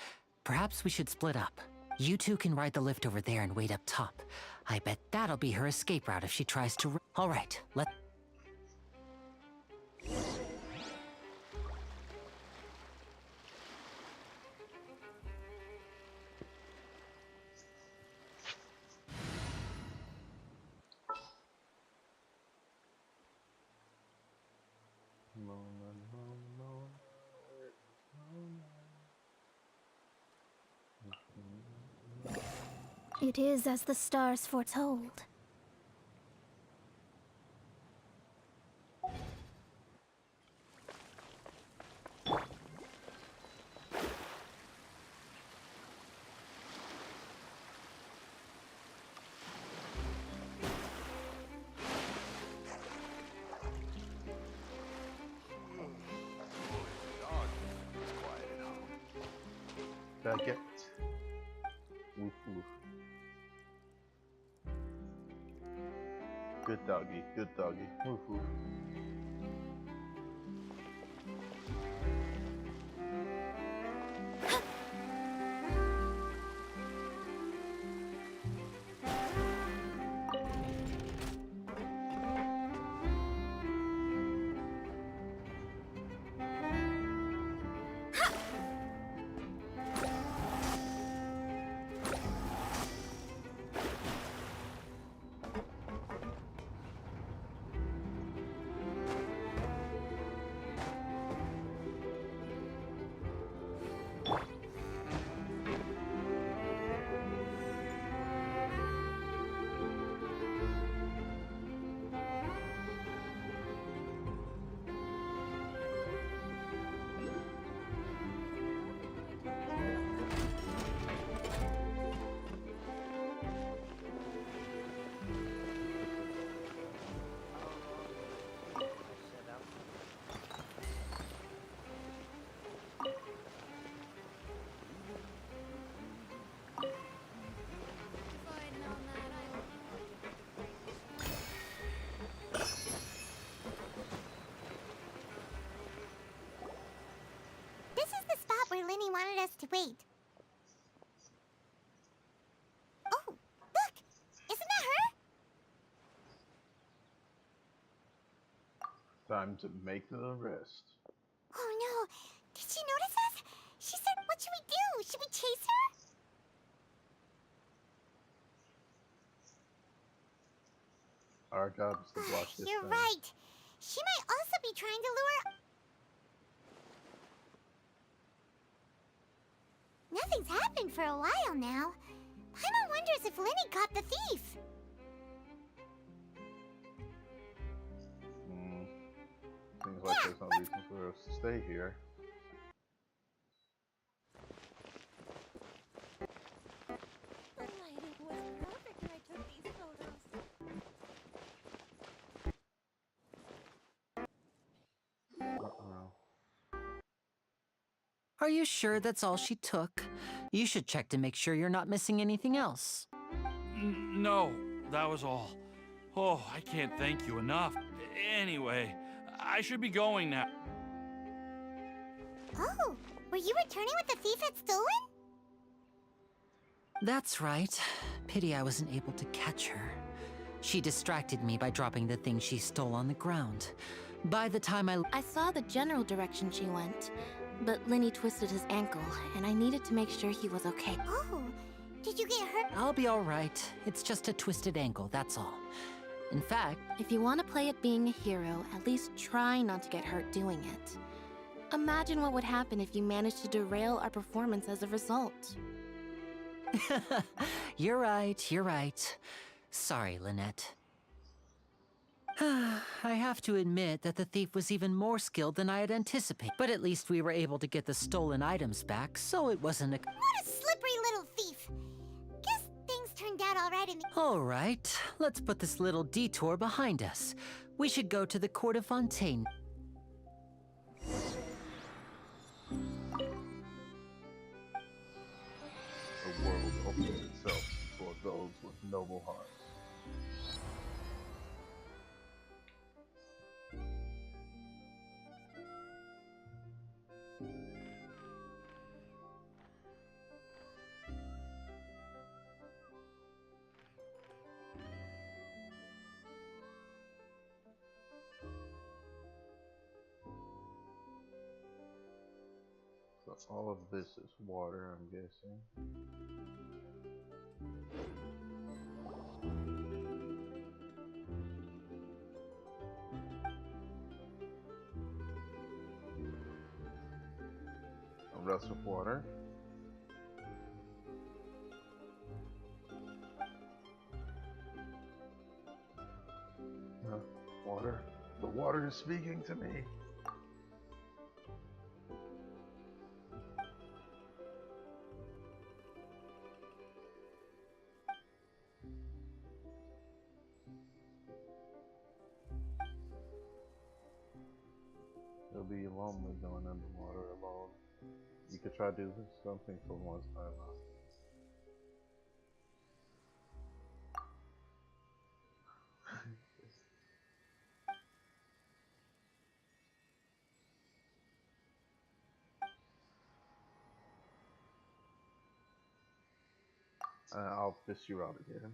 J: Perhaps we should split up. You two can ride the lift over there and wait up top. I bet that'll be her escape route if she tries to. All right, let.
D: It is as the stars foretold.
A: Baguette. Woof woof. Good doggy, good doggy. Woof woof.
D: This is the spot where Linny wanted us to wait. Oh, look! Isn't that her?
A: Time to make the arrest.
D: Oh no! Did she notice us? She said, what should we do? Should we chase her?
A: Our job is to block this
D: You're
A: thing.
D: right. She might also be trying to lure... Nothing's happened for a while now. Paimon wonders if Linny caught the thief.
A: Seems like there's no reason for us to stay here.
D: The lighting was perfect when I took these photos.
J: Are you sure that's all she took? You should check to make sure you're not missing anything else.
L: No, that was all. Oh, I can't thank you enough. Anyway, I should be going now.
D: Oh, were you returning what the thief had stolen?
J: That's right. Pity I wasn't able to catch her. She distracted me by dropping the thing she stole on the ground. By the time
I: I saw the general direction she went, but Linny twisted his ankle, and I needed to make sure he was okay.
D: Oh, did you get hurt?
J: I'll be all right. It's just a twisted ankle, that's all. In fact,
I: if you want to play at being a hero, at least try not to get hurt doing it. Imagine what would happen if you managed to derail our performance as a result.
J: You're right, you're right. Sorry, Lynette. I have to admit that the thief was even more skilled than I had anticipated. But at least we were able to get the stolen items back, so it wasn't a...
D: What a slippery little thief! Guess things turned out all right in the...
J: All right, let's put this little detour behind us. We should go to the court of Fontaine.
A: The world opens itself for those with noble hearts. all of this is water, I'm guessing. A rest of water. Water. The water is speaking to me. It'll be lonely going underwater alone. You could try to do something for once time out. I'll fish you out again.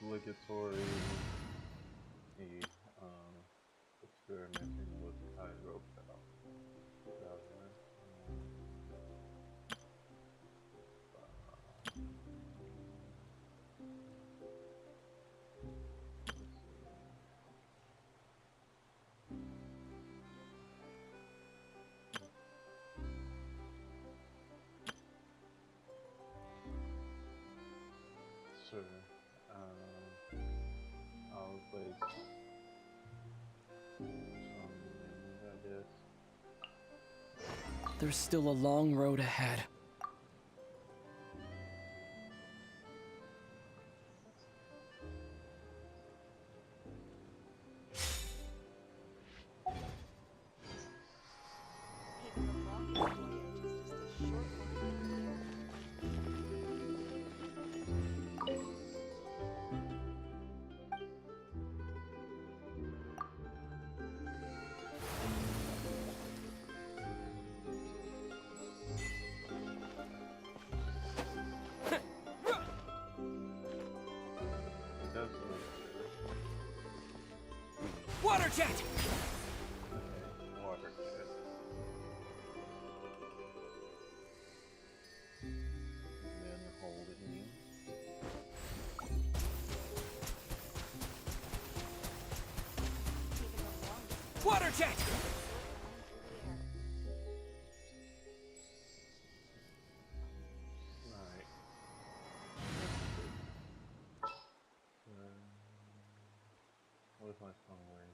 A: Obligatory experimenting with hydropel. Sure. I'll place some, I guess.
E: There's still a long road ahead. Water jet!
A: Water jet. And then hold it in.
E: Water jet!
A: Right. Where's my strong wing?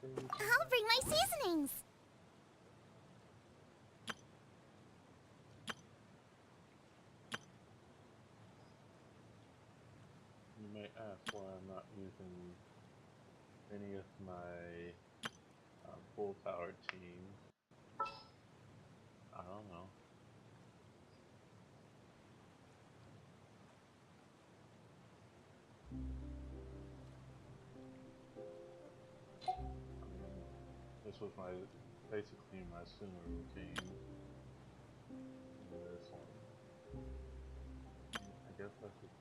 D: I'll bring my seasonings.
A: You may ask why I'm not using any of my full tower teams. I don't know. This was basically my sooner routine. And this one. I guess I should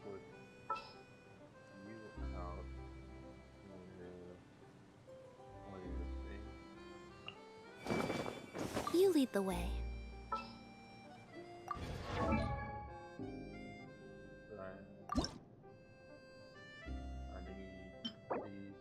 A: put you out with
I: You lead the way.
A: I need these.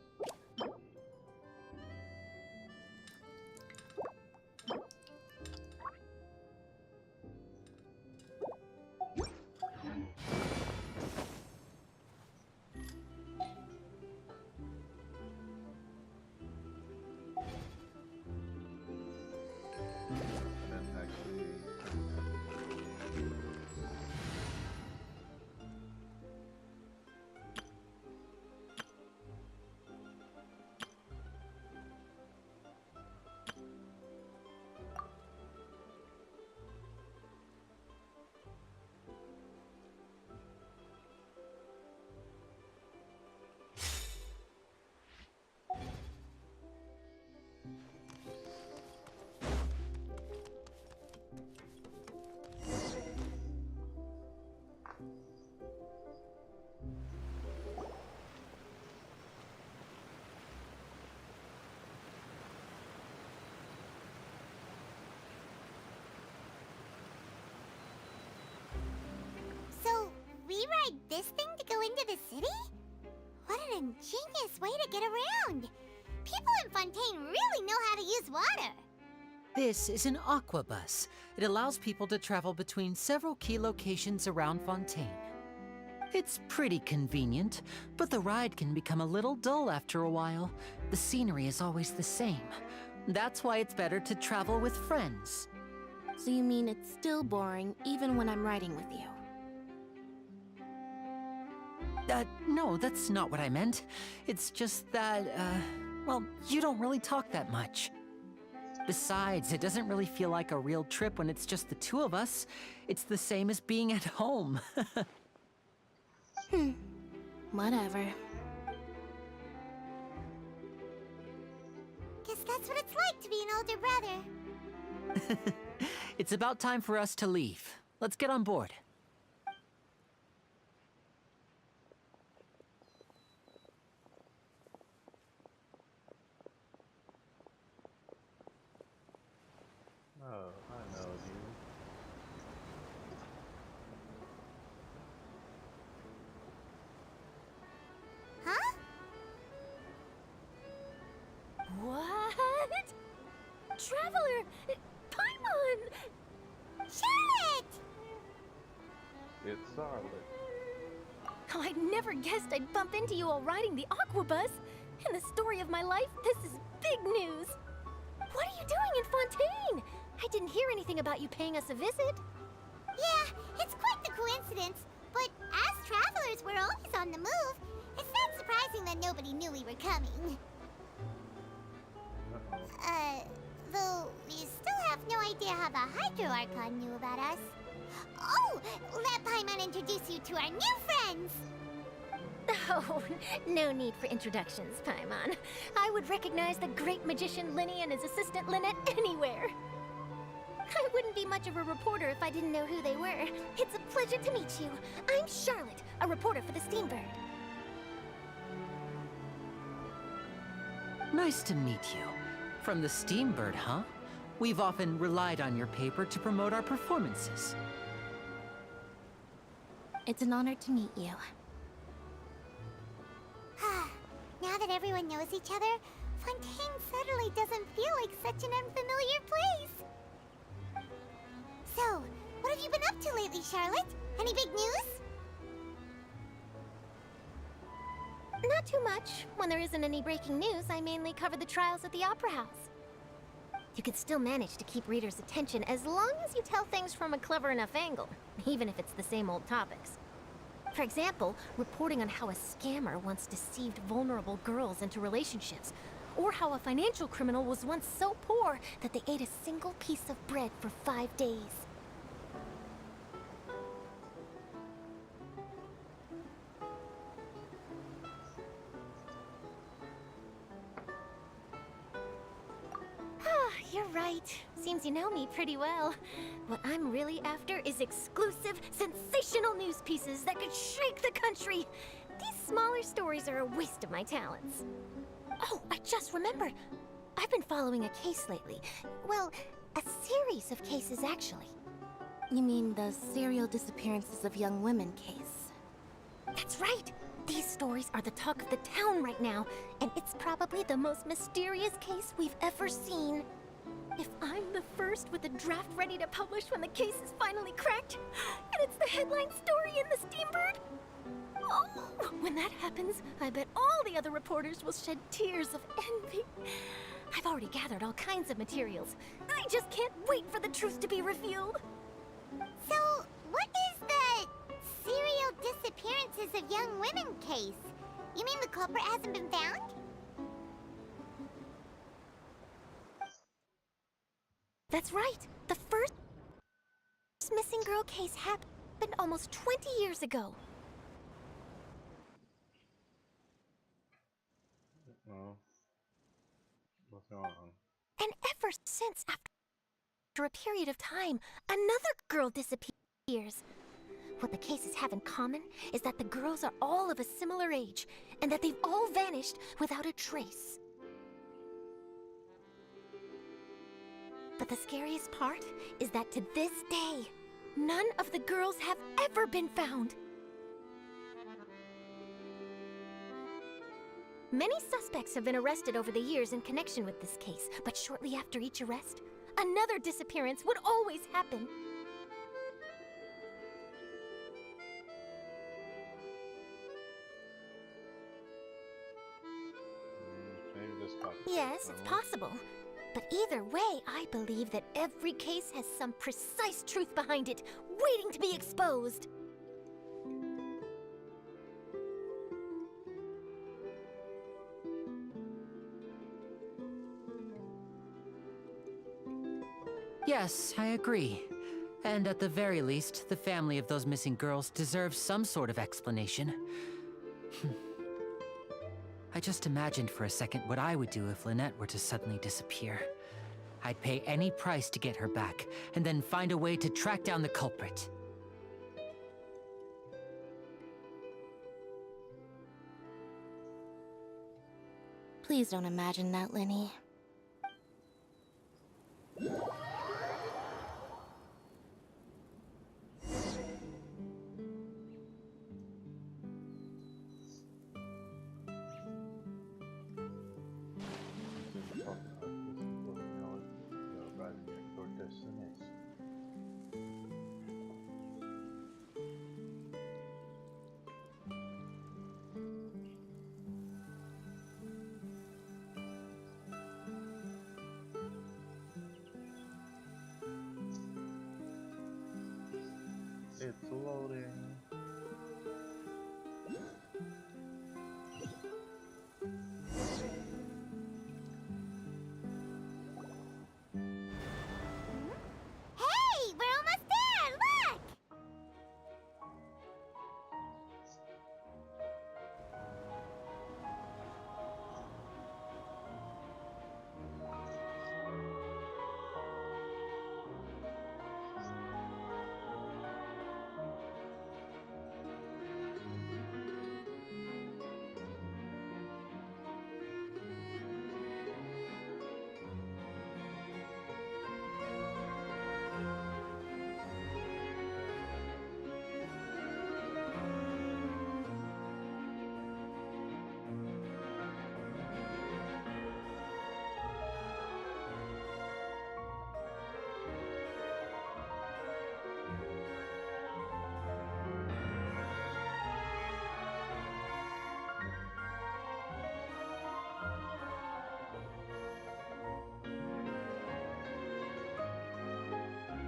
A: And then
D: this thing to go into the city? What an ingenious way to get around! People in Fontaine really know how to use water!
J: This is an aquabus. It allows people to travel between several key locations around Fontaine. It's pretty convenient, but the ride can become a little dull after a while. The scenery is always the same. That's why it's better to travel with friends.
I: So you mean it's still boring even when I'm riding with you?
J: No, that's not what I meant. It's just that, well, you don't really talk that much. Besides, it doesn't really feel like a real trip when it's just the two of us. It's the same as being at home.
I: Whatever.
D: Guess that's what it's like to be an older brother.
J: It's about time for us to leave. Let's get on board.
A: Oh, I know you.
D: Huh?
K: What? Traveler! Paimon!
D: Charlotte!
A: It's Charlotte.
K: Oh, I'd never guessed I'd bump into you while riding the aquabus. In the story of my life, this is big news. What are you doing in Fontaine? I didn't hear anything about you paying us a visit.
D: Yeah, it's quite the coincidence. But as travelers, we're always on the move. It's not surprising that nobody knew we were coming. Though we still have no idea how the Hydro Archon knew about us. Oh, let Paimon introduce you to our new friends!
K: Oh, no need for introductions, Paimon. I would recognize the great magician Linny and his assistant Lynette anywhere. I wouldn't be much of a reporter if I didn't know who they were. It's a pleasure to meet you. I'm Charlotte, a reporter for the Steambird.
J: Nice to meet you. From the Steambird, huh? We've often relied on your paper to promote our performances.
I: It's an honor to meet you.
D: Now that everyone knows each other, Fontaine suddenly doesn't feel like such an unfamiliar place. So, what have you been up to lately, Charlotte? Any big news?
K: Not too much. When there isn't any breaking news, I mainly cover the trials at the Opera House. You can still manage to keep readers' attention as long as you tell things from a clever enough angle, even if it's the same old topics. For example, reporting on how a scammer once deceived vulnerable girls into relationships, or how a financial criminal was once so poor that they ate a single piece of bread for 5 days. You're right. Seems you know me pretty well. What I'm really after is exclusive, sensational news pieces that could shake the country. These smaller stories are a waste of my talents. Oh, I just remembered. I've been following a case lately. Well, a series of cases, actually.
I: You mean the serial disappearances of young women case?
K: That's right. These stories are the talk of the town right now, and it's probably the most mysterious case we've ever seen. If I'm the first with a draft ready to publish when the case is finally cracked, and it's the headline story in the Steambird, oh, when that happens, I bet all the other reporters will shed tears of envy. I've already gathered all kinds of materials. I just can't wait for the truth to be revealed.
D: So, what is the serial disappearances of young women case? You mean the culprit hasn't been found?
K: That's right. The first missing girl case happened almost 20 years ago.
A: Oh. What's going on?
K: And ever since, after a period of time, another girl disappears. What the cases have in common is that the girls are all of a similar age, and that they've all vanished without a trace. But the scariest part is that to this day, none of the girls have ever been found.
N: Many suspects have been arrested over the years in connection with this case, but shortly after each arrest, another disappearance would always happen.
A: Maybe this cop.
N: Yes, it's possible. But either way, I believe that every case has some precise truth behind it, waiting to be exposed.
J: Yes, I agree. And at the very least, the family of those missing girls deserves some sort of explanation. I just imagined for a second what I would do if Lynette were to suddenly disappear. I'd pay any price to get her back, and then find a way to track down the culprit.
I: Please don't imagine that, Lenny.
A: It's loading.
D: Hey, we're almost there! Look!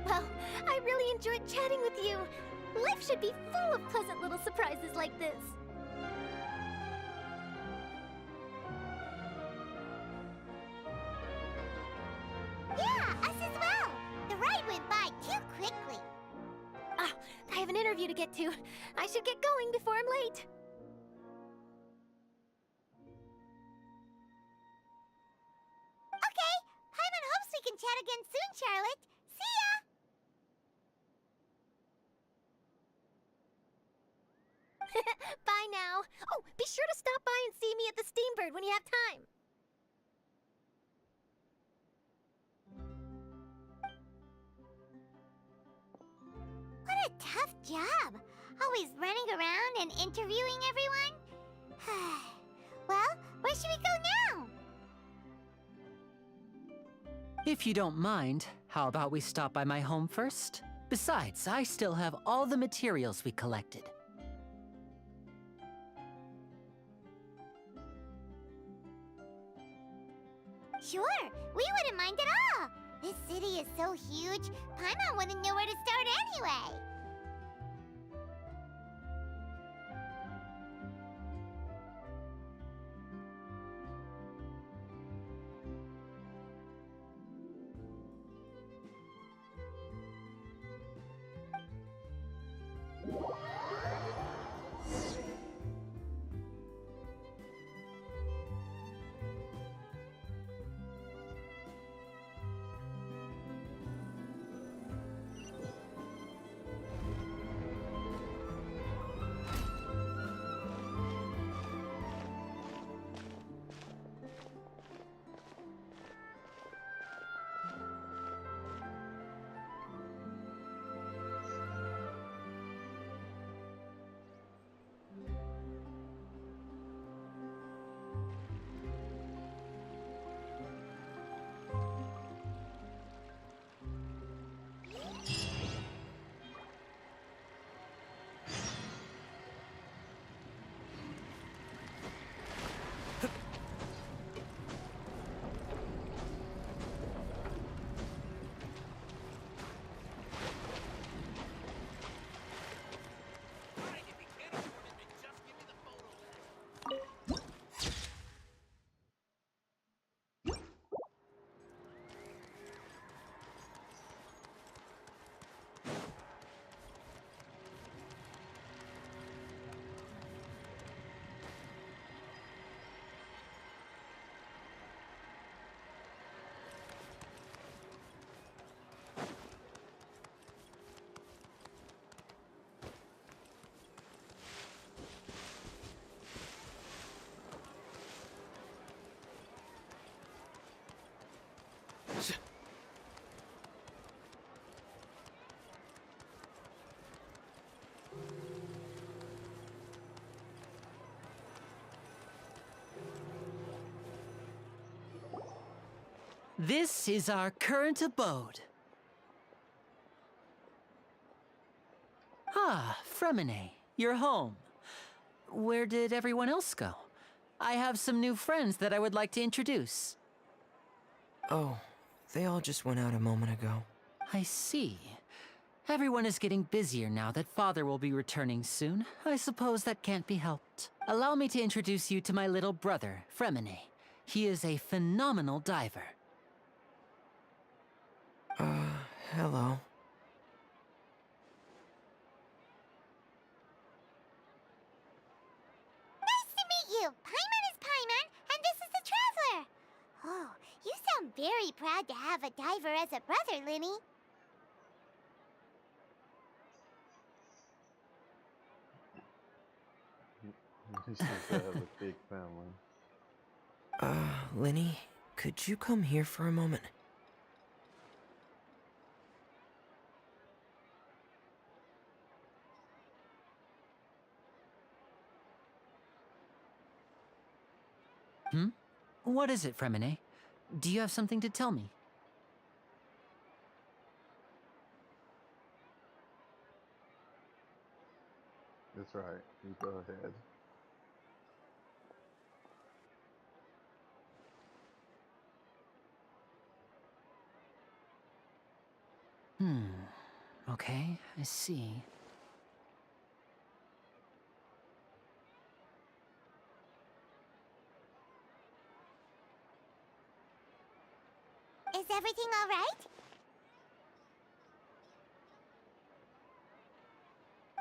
D: Well, I really enjoyed chatting with you. Life should be full of pleasant little surprises like this. Yeah, us as well. The ride went by too quickly.
N: Ah, I have an interview to get to. I should get going before I'm late.
D: Okay, Paimon hopes we can chat again soon, Charlotte. See ya!
N: Bye now. Oh, be sure to stop by and see me at the Steambird when you have time.
D: What a tough job. Always running around and interviewing everyone. Well, where should we go now?
J: If you don't mind, how about we stop by my home first? Besides, I still have all the materials we collected.
D: Sure, we wouldn't mind at all. This city is so huge, Paimon wouldn't know where to start anyway.
J: This is our current abode. Ah, Fremine, you're home. Where did everyone else go? I have some new friends that I would like to introduce.
O: Oh, they all just went out a moment ago.
J: I see. Everyone is getting busier now that Father will be returning soon. I suppose that can't be helped. Allow me to introduce you to my little brother, Fremine. He is a phenomenal diver.
O: Hello.
D: Nice to meet you. Paimon is Paimon, and this is the Traveler. Oh, you sound very proud to have a diver as a brother, Linny.
A: He seems to have a big family.
O: Linny, could you come here for a moment?
J: Hmm? What is it, Fremine? Do you have something to tell me?
A: That's right. You go ahead.
J: Okay, I see.
D: Is everything all right?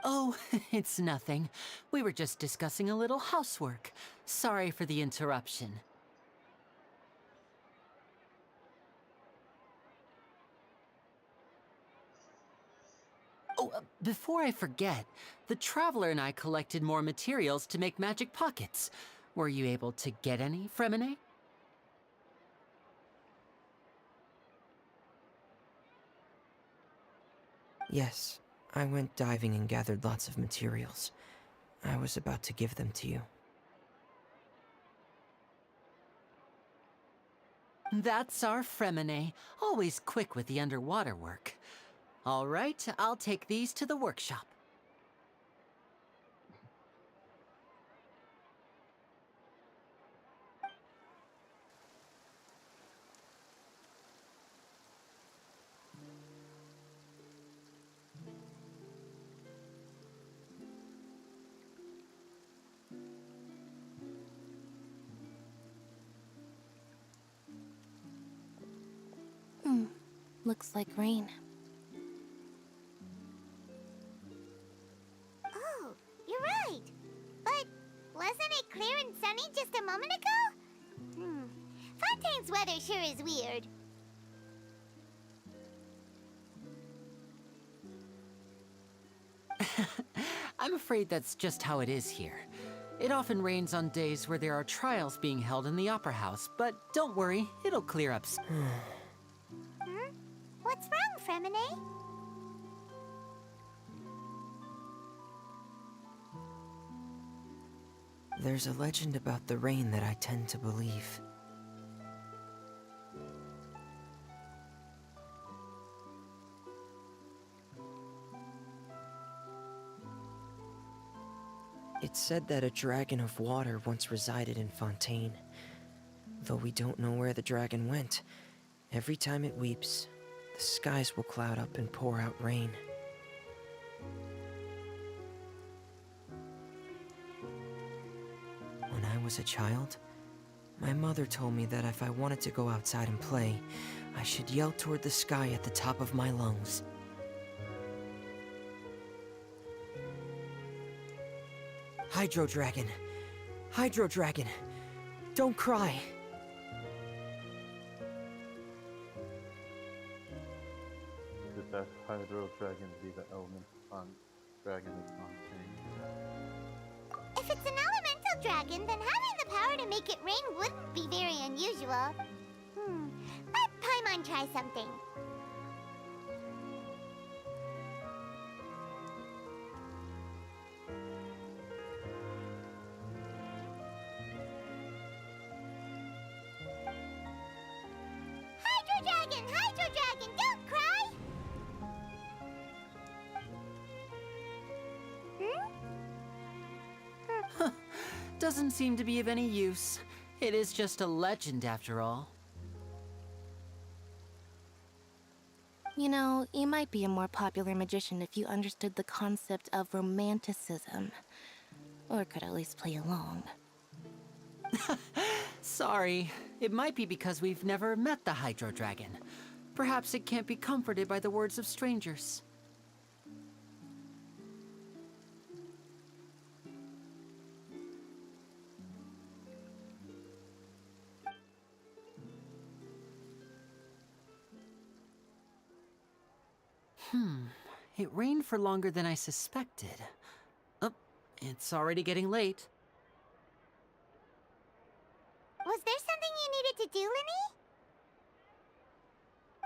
J: Oh, it's nothing. We were just discussing a little housework. Sorry for the interruption. Oh, before I forget, the Traveler and I collected more materials to make magic pockets. Were you able to get any, Fremine?
O: Yes, I went diving and gathered lots of materials. I was about to give them to you.
J: That's our Fremine, always quick with the underwater work. All right, I'll take these to the workshop.
I: Looks like rain.
D: Oh, you're right. But wasn't it clear and sunny just a moment ago? Fontaine's weather sure is weird.
J: I'm afraid that's just how it is here. It often rains on days where there are trials being held in the Opera House, but don't worry, it'll clear up soon.
D: What's wrong, Fremine?
O: There's a legend about the rain that I tend to believe. It's said that a dragon of water once resided in Fontaine. Though we don't know where the dragon went, every time it weeps, the skies will cloud up and pour out rain. When I was a child, my mother told me that if I wanted to go outside and play, I should yell toward the sky at the top of my lungs. Hydro Dragon! Hydro Dragon! Don't cry!
A: Could that Hydro Dragon be the element dragon of Fontaine?
D: If it's an elemental dragon, then having the power to make it rain wouldn't be very unusual. Let Paimon try something.
J: doesn't seem to be of any use. It is just a legend after all.
I: You know, you might be a more popular magician if you understood the concept of romanticism. Or could at least play along.
J: Sorry. It might be because we've never met the Hydro Dragon. Perhaps it can't be comforted by the words of strangers. It rained for longer than I suspected. Oh, it's already getting late.
D: Was there something you needed to do, Linny?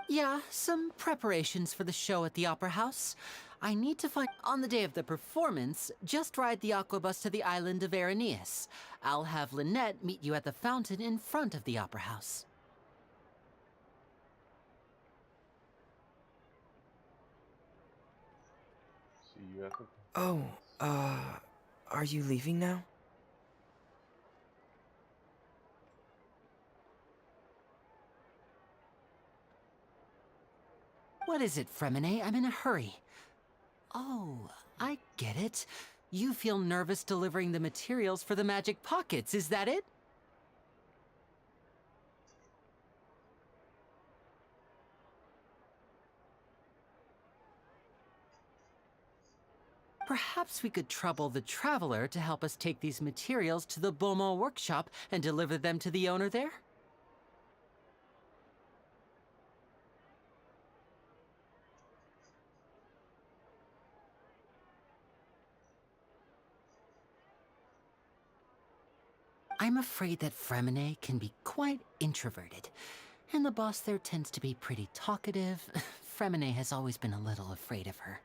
J: Yeah, some preparations for the show at the Opera House. I need to find... On the day of the performance, just ride the aquabus to the island of Araneus. I'll have Lynette meet you at the fountain in front of the Opera House.
A: See you at the...
O: Oh, are you leaving now?
J: What is it, Fremine? I'm in a hurry. Oh, I get it. You feel nervous delivering the materials for the magic pockets, is that it? Perhaps we could trouble the Traveler to help us take these materials to the Beaumont workshop and deliver them to the owner there? I'm afraid that Fremine can be quite introverted, and the boss there tends to be pretty talkative. Fremine has always been a little afraid of her.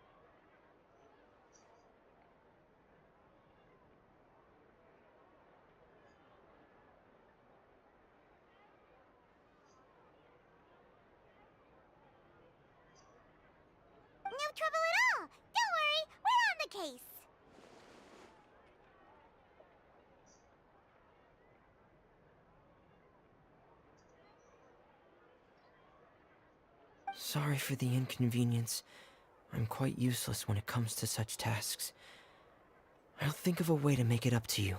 D: No trouble at all! Don't worry, we're on the case!
O: Sorry for the inconvenience. I'm quite useless when it comes to such tasks. I'll think of a way to make it up to you.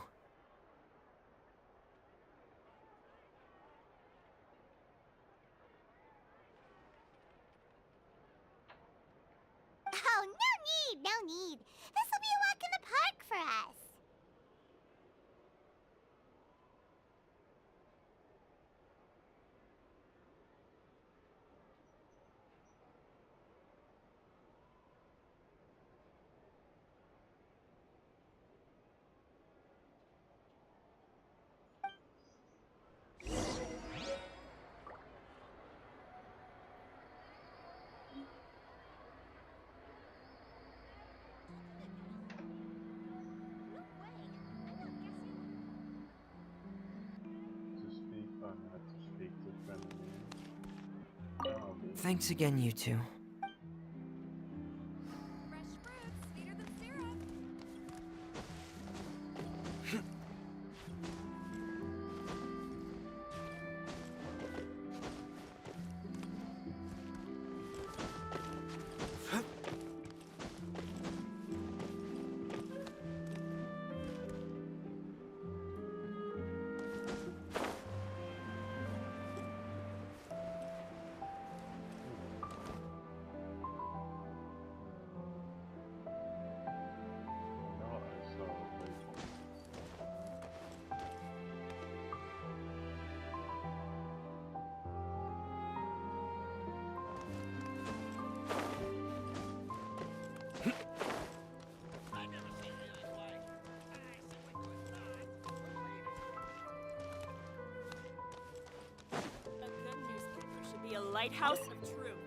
D: Oh, no need! This'll be a walk in the park for us!
A: To speak or not to speak to Feminine. Oh, dude.
O: Thanks again, you two.
A: No, I saw Rachel.
P: A good newspaper should be a lighthouse of truth.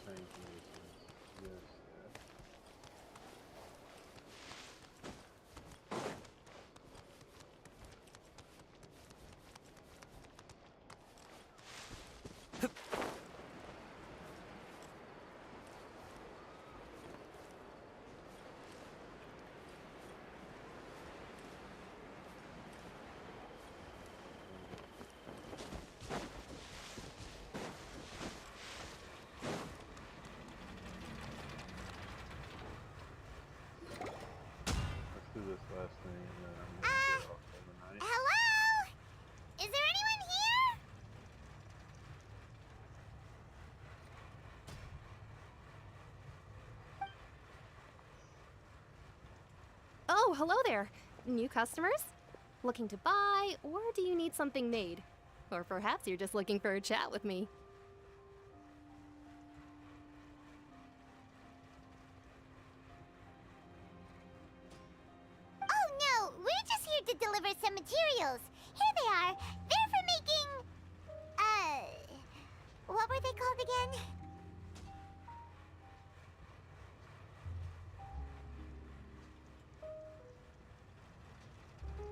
A: Thank you, yes, yes. Let's do this last thing and then I'm gonna get off for the night.
D: Hello? Is there anyone here?
Q: Oh, hello there. New customers? Looking to buy, or do you need something made? Or perhaps you're just looking for a chat with me.
D: Oh no, we're just here to deliver some materials. Here they are. They're for making... what were they called again?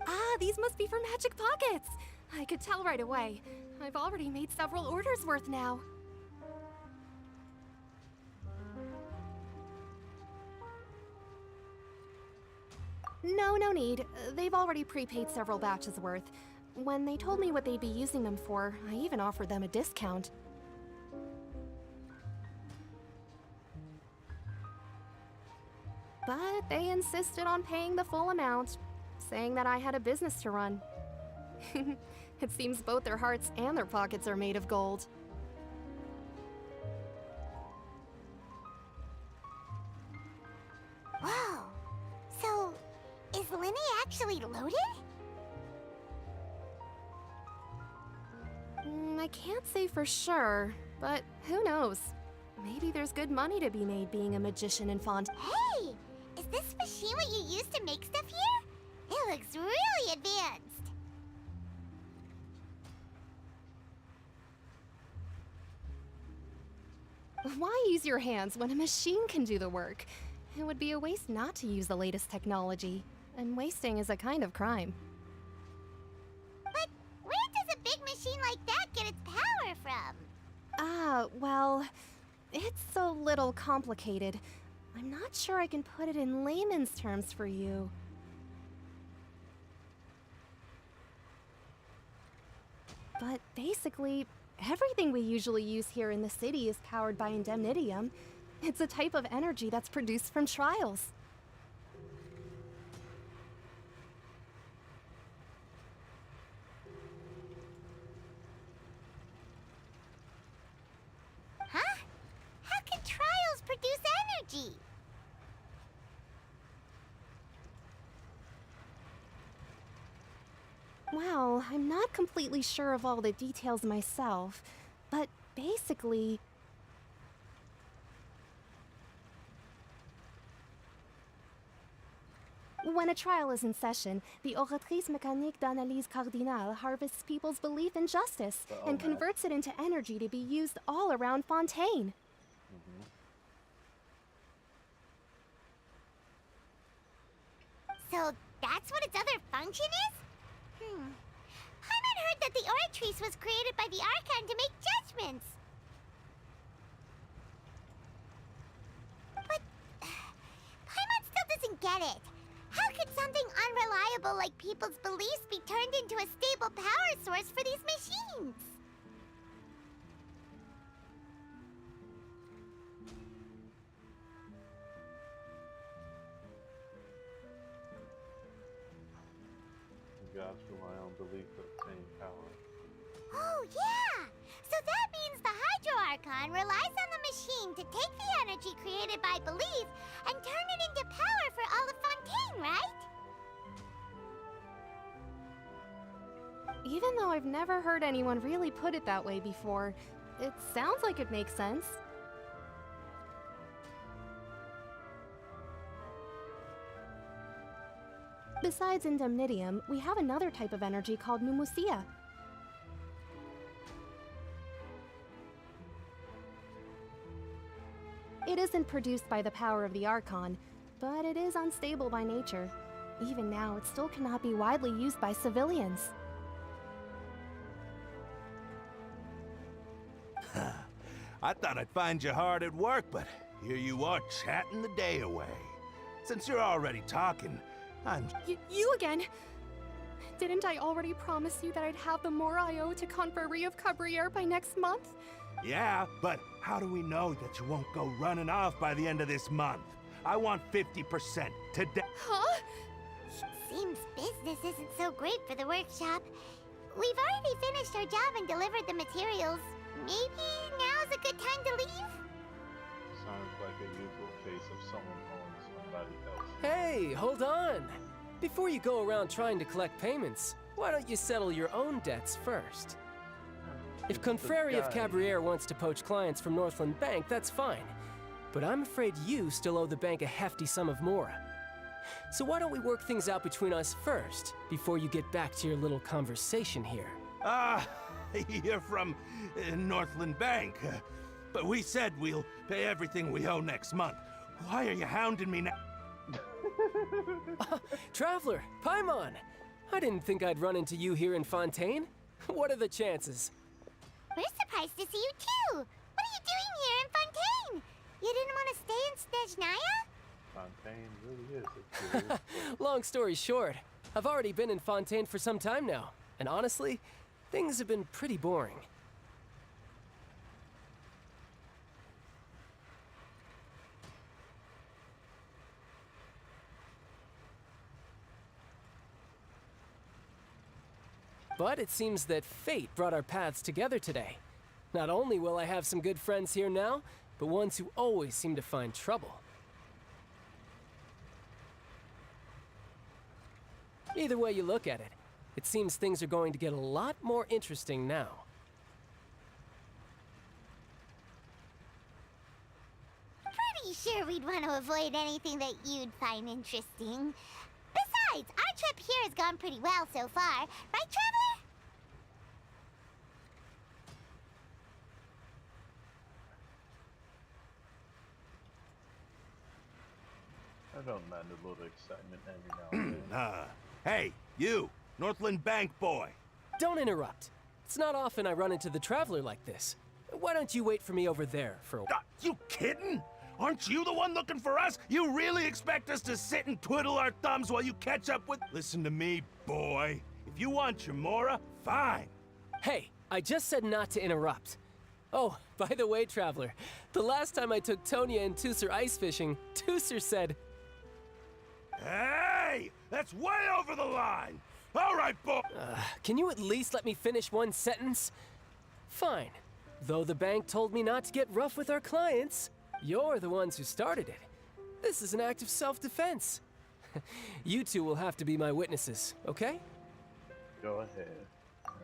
Q: Ah, these must be for Magic Pockets! I could tell right away. I've already made several orders worth now. No need. They've already prepaid several batches worth. When they told me what they'd be using them for, I even offered them a discount. But they insisted on paying the full amount, saying that I had a business to run. It seems both their hearts and their pockets are made of gold.
D: Whoa. So, is Linny actually loaded?
Q: I can't say for sure, but who knows? Maybe there's good money to be made being a magician in Fontaine.
D: Hey! Is this machine what you use to make stuff here? It looks really advanced.
Q: Why use your hands when a machine can do the work? It would be a waste not to use the latest technology, and wasting is a kind of crime.
D: But where does a big machine like that get its power from?
Q: Ah, well, it's a little complicated. I'm not sure I can put it in layman's terms for you. But basically, everything we usually use here in the city is powered by indemnitium. It's a type of energy that's produced from trials.
D: Huh? How can trials produce energy?
Q: Well, I'm not completely sure of all the details myself, but basically... When a trial is in session, the Oratrice Mécanique d'Analyse Cardinale harvests people's belief in justice and converts it into energy to be used all around Fontaine.
D: So that's what its other function is? Paimon heard that the Oratrice was created by the Archon to make judgments. But Paimon still doesn't get it. How could something unreliable like people's beliefs be turned into a stable power source for these machines?
A: Gods rely on belief to obtain power.
D: Oh, yeah! So that means the Hydro Archon relies on the machine to take the energy created by belief and turn it into power for all of Fontaine, right?
Q: Even though I've never heard anyone really put it that way before, it sounds like it makes sense. Besides indemnitium, we have another type of energy called pneumosia. It isn't produced by the power of the Archon, but it is unstable by nature. Even now, it still cannot be widely used by civilians.
R: I thought I'd find you hard at work, but here you are chatting the day away. Since you're already talking, I'm...
Q: You again? Didn't I already promise you that I'd have the more I owe to Confrérie of Cabriere by next month?
R: Yeah, but how do we know that you won't go running off by the end of this month? I want 50% today.
Q: Huh?
D: Seems business isn't so great for the workshop. We've already finished our job and delivered the materials. Maybe now's a good time to leave?
A: Sounds like a usual case of someone owing somebody else.
S: Hey, hold on! Before you go around trying to collect payments, why don't you settle your own debts first? If Confrérie of Cabriere wants to poach clients from Northland Bank, that's fine. But I'm afraid you still owe the bank a hefty sum of mora. So why don't we work things out between us first, before you get back to your little conversation here?
R: You're from Northland Bank. But we said we'll pay everything we owe next month. Why are you hounding me now?
S: Traveler, Paimon! I didn't think I'd run into you here in Fontaine. What are the chances?
D: We're surprised to see you too! What are you doing here in Fontaine? You didn't want to stay in Snezhnaya?
A: Fontaine really is a cool place.
S: Long story short, I've already been in Fontaine for some time now, and honestly, things have been pretty boring. But it seems that fate brought our paths together today. Not only will I have some good friends here now, but ones who always seem to find trouble. Either way you look at it, it seems things are going to get a lot more interesting now.
D: Pretty sure we'd want to avoid anything that you'd find interesting. Besides, our trip here has gone pretty well so far. Right, Traveler?
A: I don't mind a little excitement every now and then.
R: Hey, you, Northland Bank boy.
S: Don't interrupt. It's not often I run into the Traveler like this. Why don't you wait for me over there for a while?
R: You kidding? Aren't you the one looking for us? You really expect us to sit and twiddle our thumbs while you catch up with... Listen to me, boy. If you want your mora, fine.
S: Hey, I just said not to interrupt. Oh, by the way, Traveler, the last time I took Tonya and Tusser ice fishing, Tusser said...
R: Hey! That's way over the line! All right, boy!
S: Can you at least let me finish one sentence? Fine. Though the bank told me not to get rough with our clients, you're the ones who started it. This is an act of self-defense. You two will have to be my witnesses, okay?
A: Go ahead.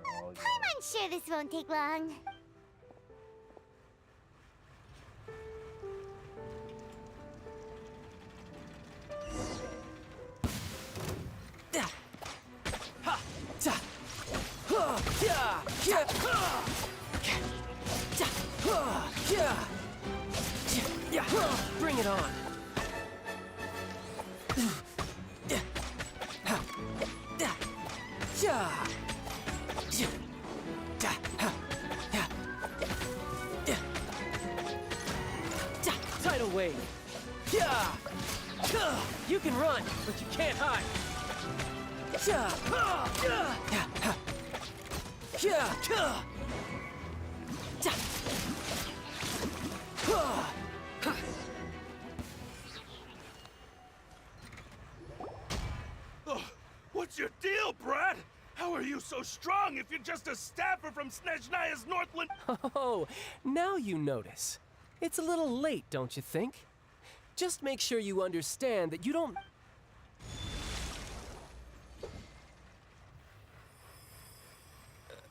D: I'm sure this won't take long.
S: Bring it on. Tidal wave. You can run, but you can't hide.
R: What's your deal, Brad? How are you so strong if you're just a staffer from Snezhnaya's Northland?
S: Oh, now you notice. It's a little late, don't you think? Just make sure you understand that you don't...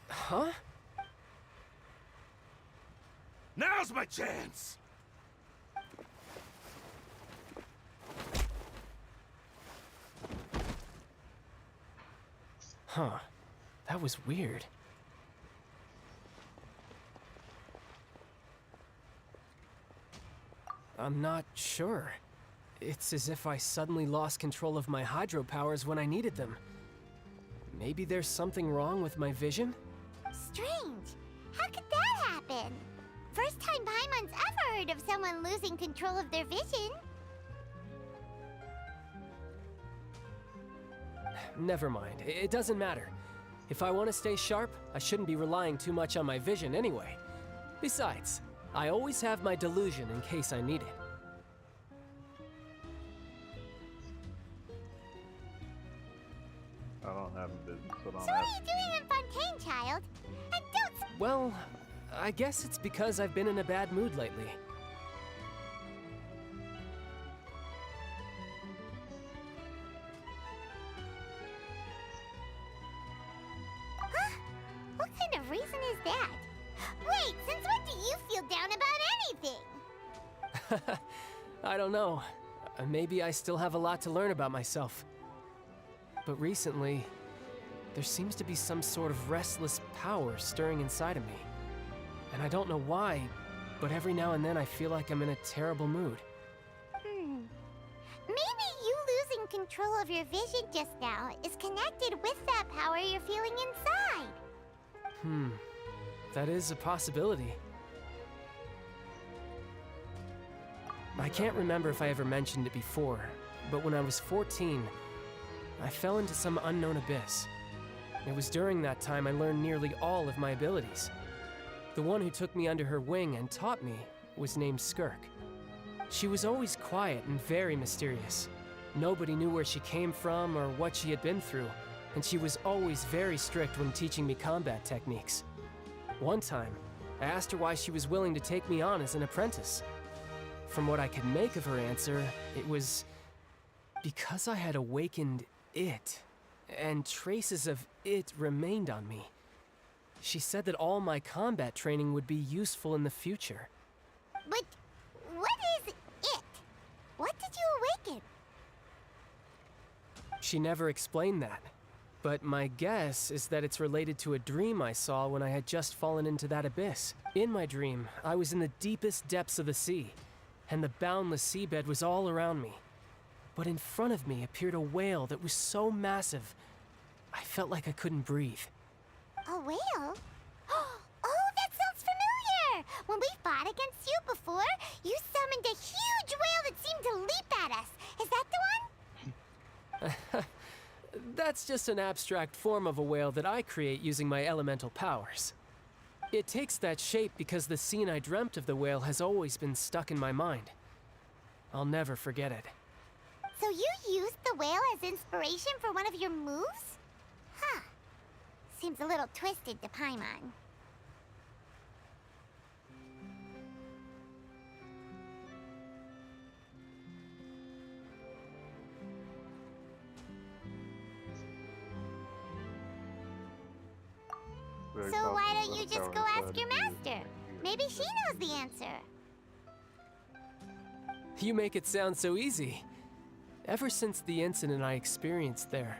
S: Huh?
R: Now's my chance!
S: Huh. That was weird. I'm not sure. It's as if I suddenly lost control of my hydro powers when I needed them. Maybe there's something wrong with my vision?
D: Strange. How could that happen? First time Paimon's ever heard of someone losing control of their vision.
S: Never mind. It doesn't matter. If I want to stay sharp, I shouldn't be relying too much on my vision anyway. Besides, I always have my delusion in case I need it.
A: I don't have a vision, so don't
D: So what are you doing in Fontaine, child? And don't...
S: Well, I guess it's because I've been in a bad mood lately.
D: Huh? What kind of reason is that? Wait, since when do you feel down about anything?
S: I don't know. Maybe I still have a lot to learn about myself. But recently, there seems to be some sort of restless power stirring inside of me. And I don't know why, but every now and then I feel like I'm in a terrible mood.
D: Maybe you losing control of your vision just now is connected with that power you're feeling inside.
S: That is a possibility. I can't remember if I ever mentioned it before, but when I was 14, I fell into some unknown abyss. It was during that time I learned nearly all of my abilities. The one who took me under her wing and taught me was named Skirk. She was always quiet and very mysterious. Nobody knew where she came from or what she had been through, and she was always very strict when teaching me combat techniques. One time, I asked her why she was willing to take me on as an apprentice. From what I could make of her answer, it was because I had awakened it, and traces of it remained on me. She said that all my combat training would be useful in the future.
D: But what is it? What did you awaken?
S: She never explained that, but my guess is that it's related to a dream I saw when I had just fallen into that abyss. In my dream, I was in the deepest depths of the sea, and the boundless seabed was all around me. But in front of me appeared a whale that was so massive, I felt like I couldn't breathe.
D: A whale? Oh, that sounds familiar! When we fought against you before, you summoned a huge whale that seemed to leap at us. Is that the one?
S: That's just an abstract form of a whale that I create using my elemental powers. It takes that shape because the scene I dreamt of the whale has always been stuck in my mind. I'll never forget it.
D: So you used the whale as inspiration for one of your moves? Huh. Seems a little twisted to Paimon. So why don't you just go ask your master? Maybe she knows the answer.
S: You make it sound so easy. Ever since the incident I experienced there,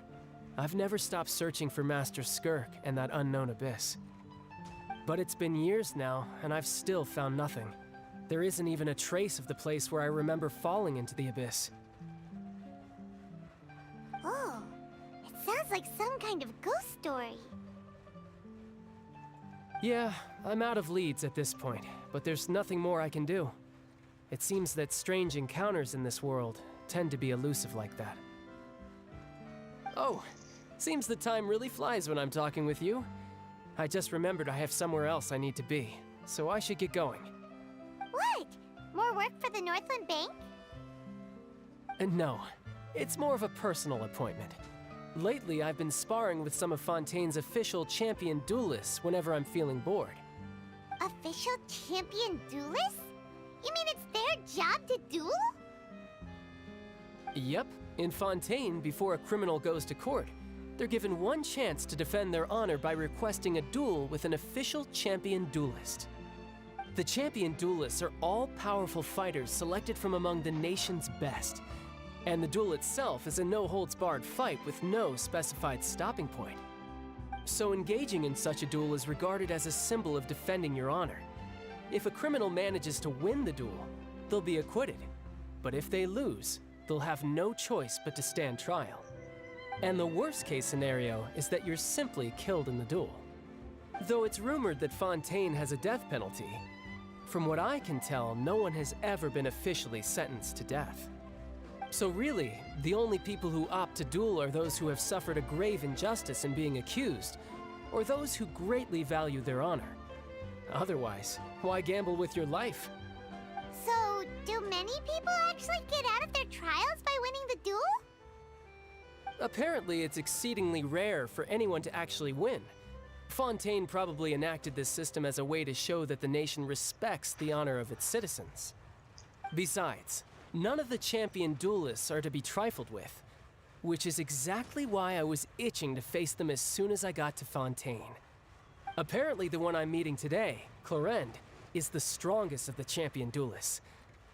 S: I've never stopped searching for Master Skirk and that unknown abyss. But it's been years now, and I've still found nothing. There isn't even a trace of the place where I remember falling into the abyss.
D: Oh, it sounds like some kind of ghost story.
S: Yeah, I'm out of leads at this point, but there's nothing more I can do. It seems that strange encounters in this world tend to be elusive like that. Oh, seems the time really flies when I'm talking with you. I just remembered I have somewhere else I need to be, so I should get going.
D: What? More work for the Northland Bank?
S: No, it's more of a personal appointment. Lately, I've been sparring with some of Fontaine's official champion duelists whenever I'm feeling bored.
D: Official champion duelists? You mean it's their job to duel?
S: Yep, in Fontaine, before a criminal goes to court, they're given one chance to defend their honor by requesting a duel with an official champion duelist. The champion duelists are all-powerful fighters selected from among the nation's best, and the duel itself is a no-holds-barred fight with no specified stopping point. So engaging in such a duel is regarded as a symbol of defending your honor. If a criminal manages to win the duel, they'll be acquitted. But if they lose, they'll have no choice but to stand trial. And the worst case scenario is that you're simply killed in the duel. Though it's rumored that Fontaine has a death penalty, from what I can tell, no one has ever been officially sentenced to death. So really, the only people who opt to duel are those who have suffered a grave injustice in being accused, or those who greatly value their honor. Otherwise, why gamble with your life?
D: So, do many people actually get out of their trials by winning the duel?
S: Apparently, it's exceedingly rare for anyone to actually win. Fontaine probably enacted this system as a way to show that the nation respects the honor of its citizens. Besides, none of the champion duelists are to be trifled with, which is exactly why I was itching to face them as soon as I got to Fontaine. Apparently, the one I'm meeting today, Clorinde, is the strongest of the champion duelists.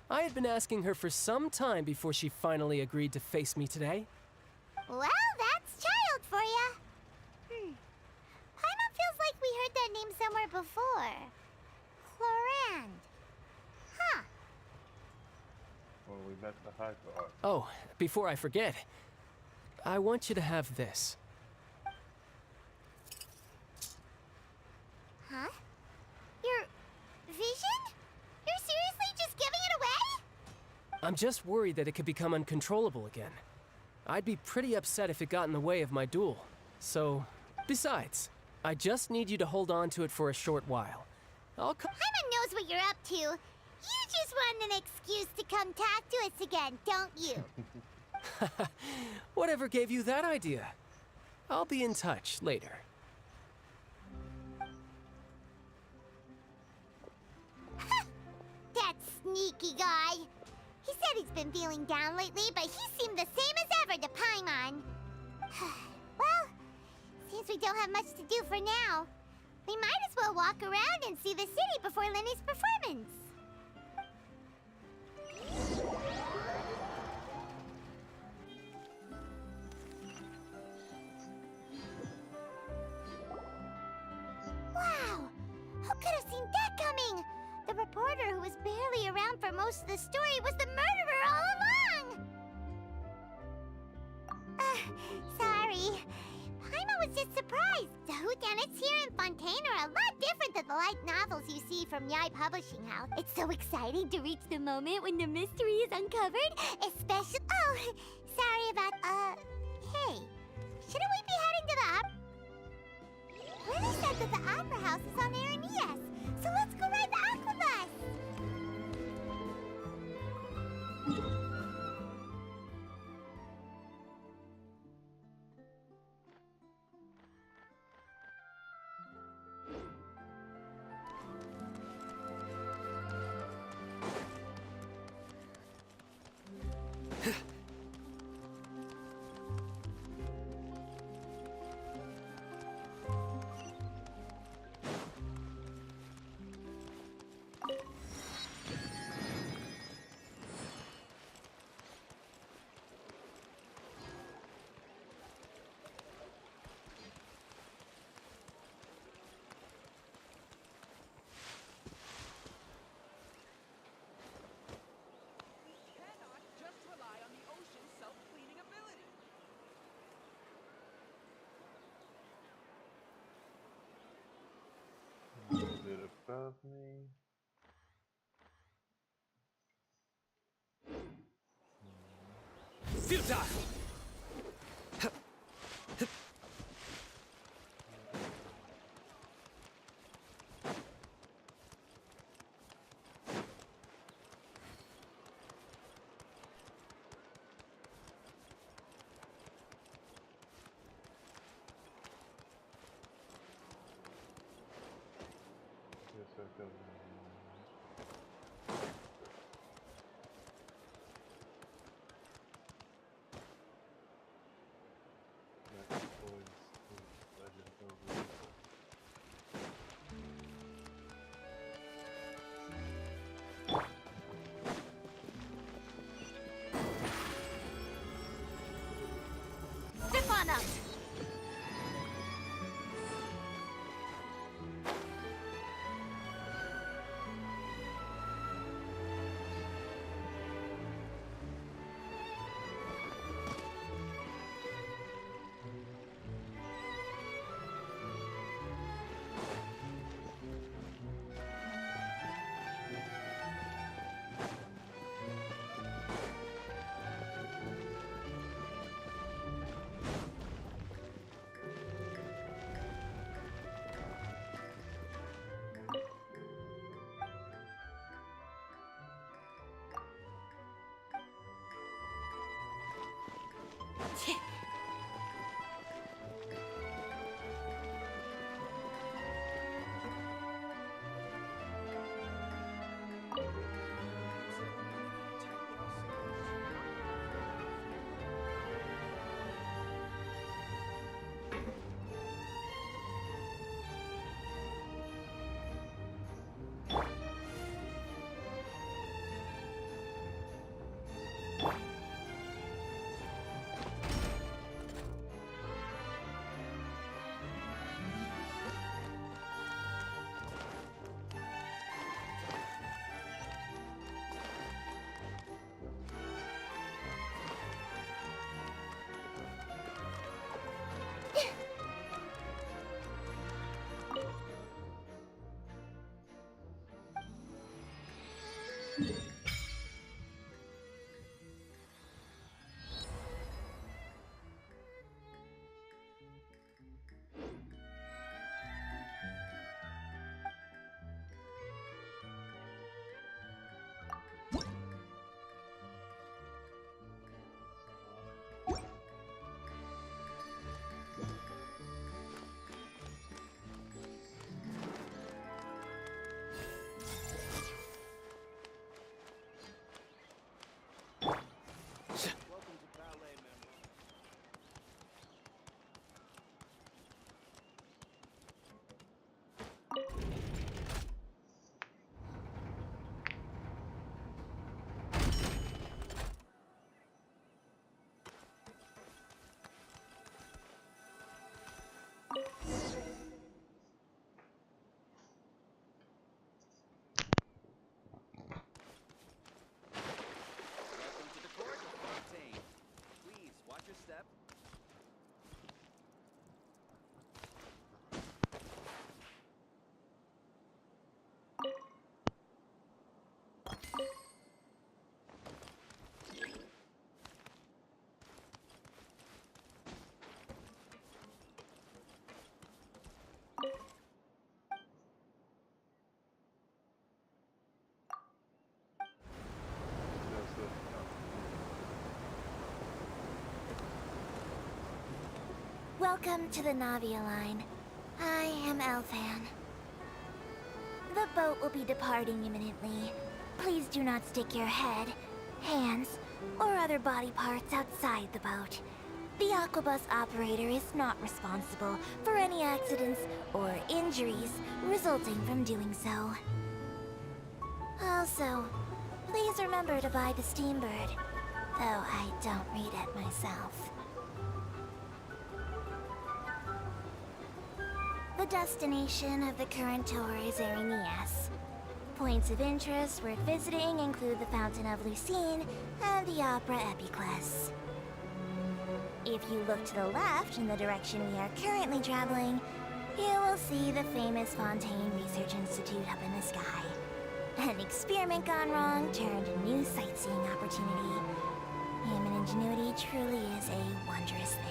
S: I had been asking her for some time before she finally agreed to face me today.
D: Well, that's child for ya. Paimon feels like we heard that name somewhere before. Clorinde. Huh.
A: Well, we met the High Guard.
S: Oh, before I forget, I want you to have this.
D: Huh? Your vision? You're seriously just giving it away?
S: I'm just worried that it could become uncontrollable again. I'd be pretty upset if it got in the way of my duel. So, besides, I just need you to hold on to it for a short while.
D: Paimon knows what you're up to. You just want an excuse to come talk to us again, don't you?
S: Whatever gave you that idea? I'll be in touch later.
D: That sneaky guy. He said he's been feeling down lately, but he seemed the same as ever to Paimon. Well, since we don't have much to do for now, we might as well walk around and see the city before Lenny's performance. Wow! Who could have seen that coming? The reporter who was barely around for most of the story was the murderer all along! Sorry. Paimon was just surprised. The whodunits here in Fontaine are a lot different than the light novels you see from Yai Publishing House. It's so exciting to reach the moment when the mystery is uncovered, especially— Oh, sorry about— hey, shouldn't we be heading to the Lenny said that the Opera House is on Aranias, so let's go ride the Aquabus!
A: A little bit above me.
S: Futile!
A: Guess that doesn't.
T: Welcome to the court of Fontaine. Please watch your step.
D: Welcome to the Navia line. I am Elfan. The boat will be departing imminently. Please do not stick your head, hands, or other body parts outside the boat. The Aquabus operator is not responsible for any accidents or injuries resulting from doing so. Also, please remember to buy the Steambird, though I don't read it myself. The destination of the current tour is Erinias. Points of interest worth visiting include the Fountain of Lucine and the Opera Epiclese. If you look to the left in the direction we are currently traveling, you will see the famous Fontaine Research Institute up in the sky. An experiment gone wrong turned a new sightseeing opportunity. Human ingenuity truly is a wondrous thing.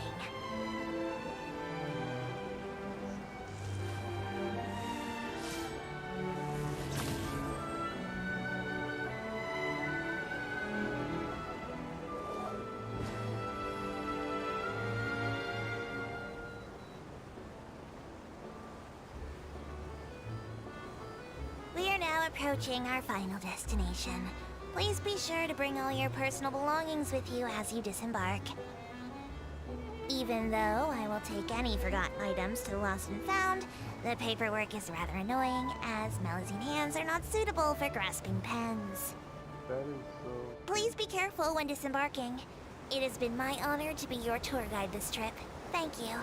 D: We are now approaching our final destination. Please be sure to bring all your personal belongings with you as you disembark. Even though I will take any forgotten items to the lost and found, the paperwork is rather annoying, as Melusine hands are not suitable for grasping pens.
A: That is so...
D: Please be careful when disembarking. It has been my honor to be your tour guide this trip. Thank you.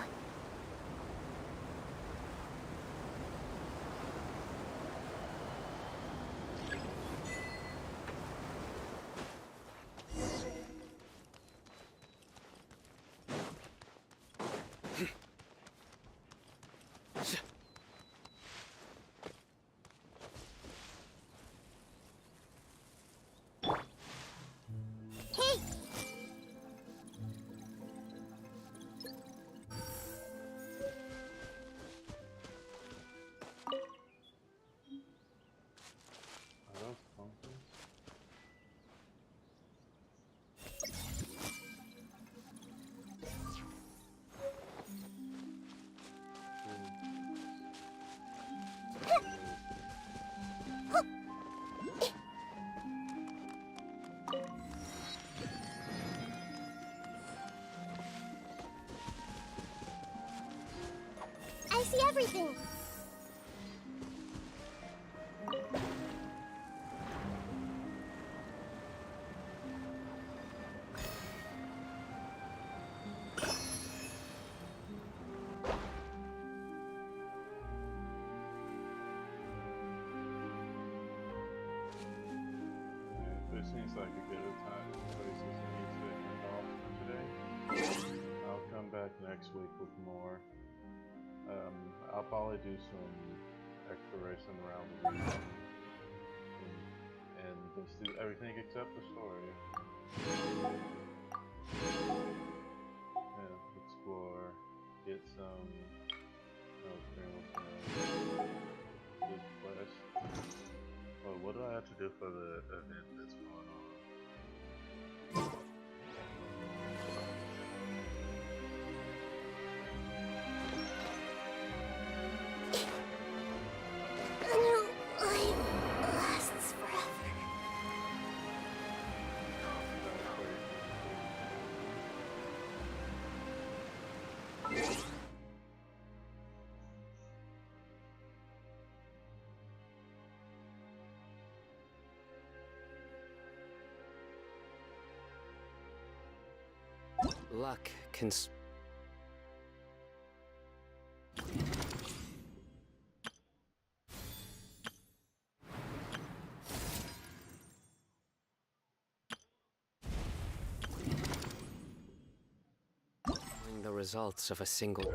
D: Hey!
A: Are those pumpkins?
D: I see everything!
A: This seems like a good time places I need to end off for today. I'll come back next week with more. I'll probably do some exploration around the region and just do everything except the story. Yeah, explore, get some good quest. Well, what do I have to do for the event that's going on?
D: A new life lasts forever.
U: Luck can the results of a single.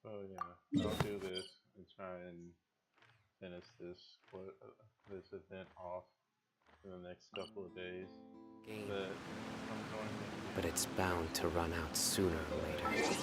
A: So yeah, I'll do this and try and finish this event off in the next couple of days. But I'm going to
U: But it's bound to run out sooner or later.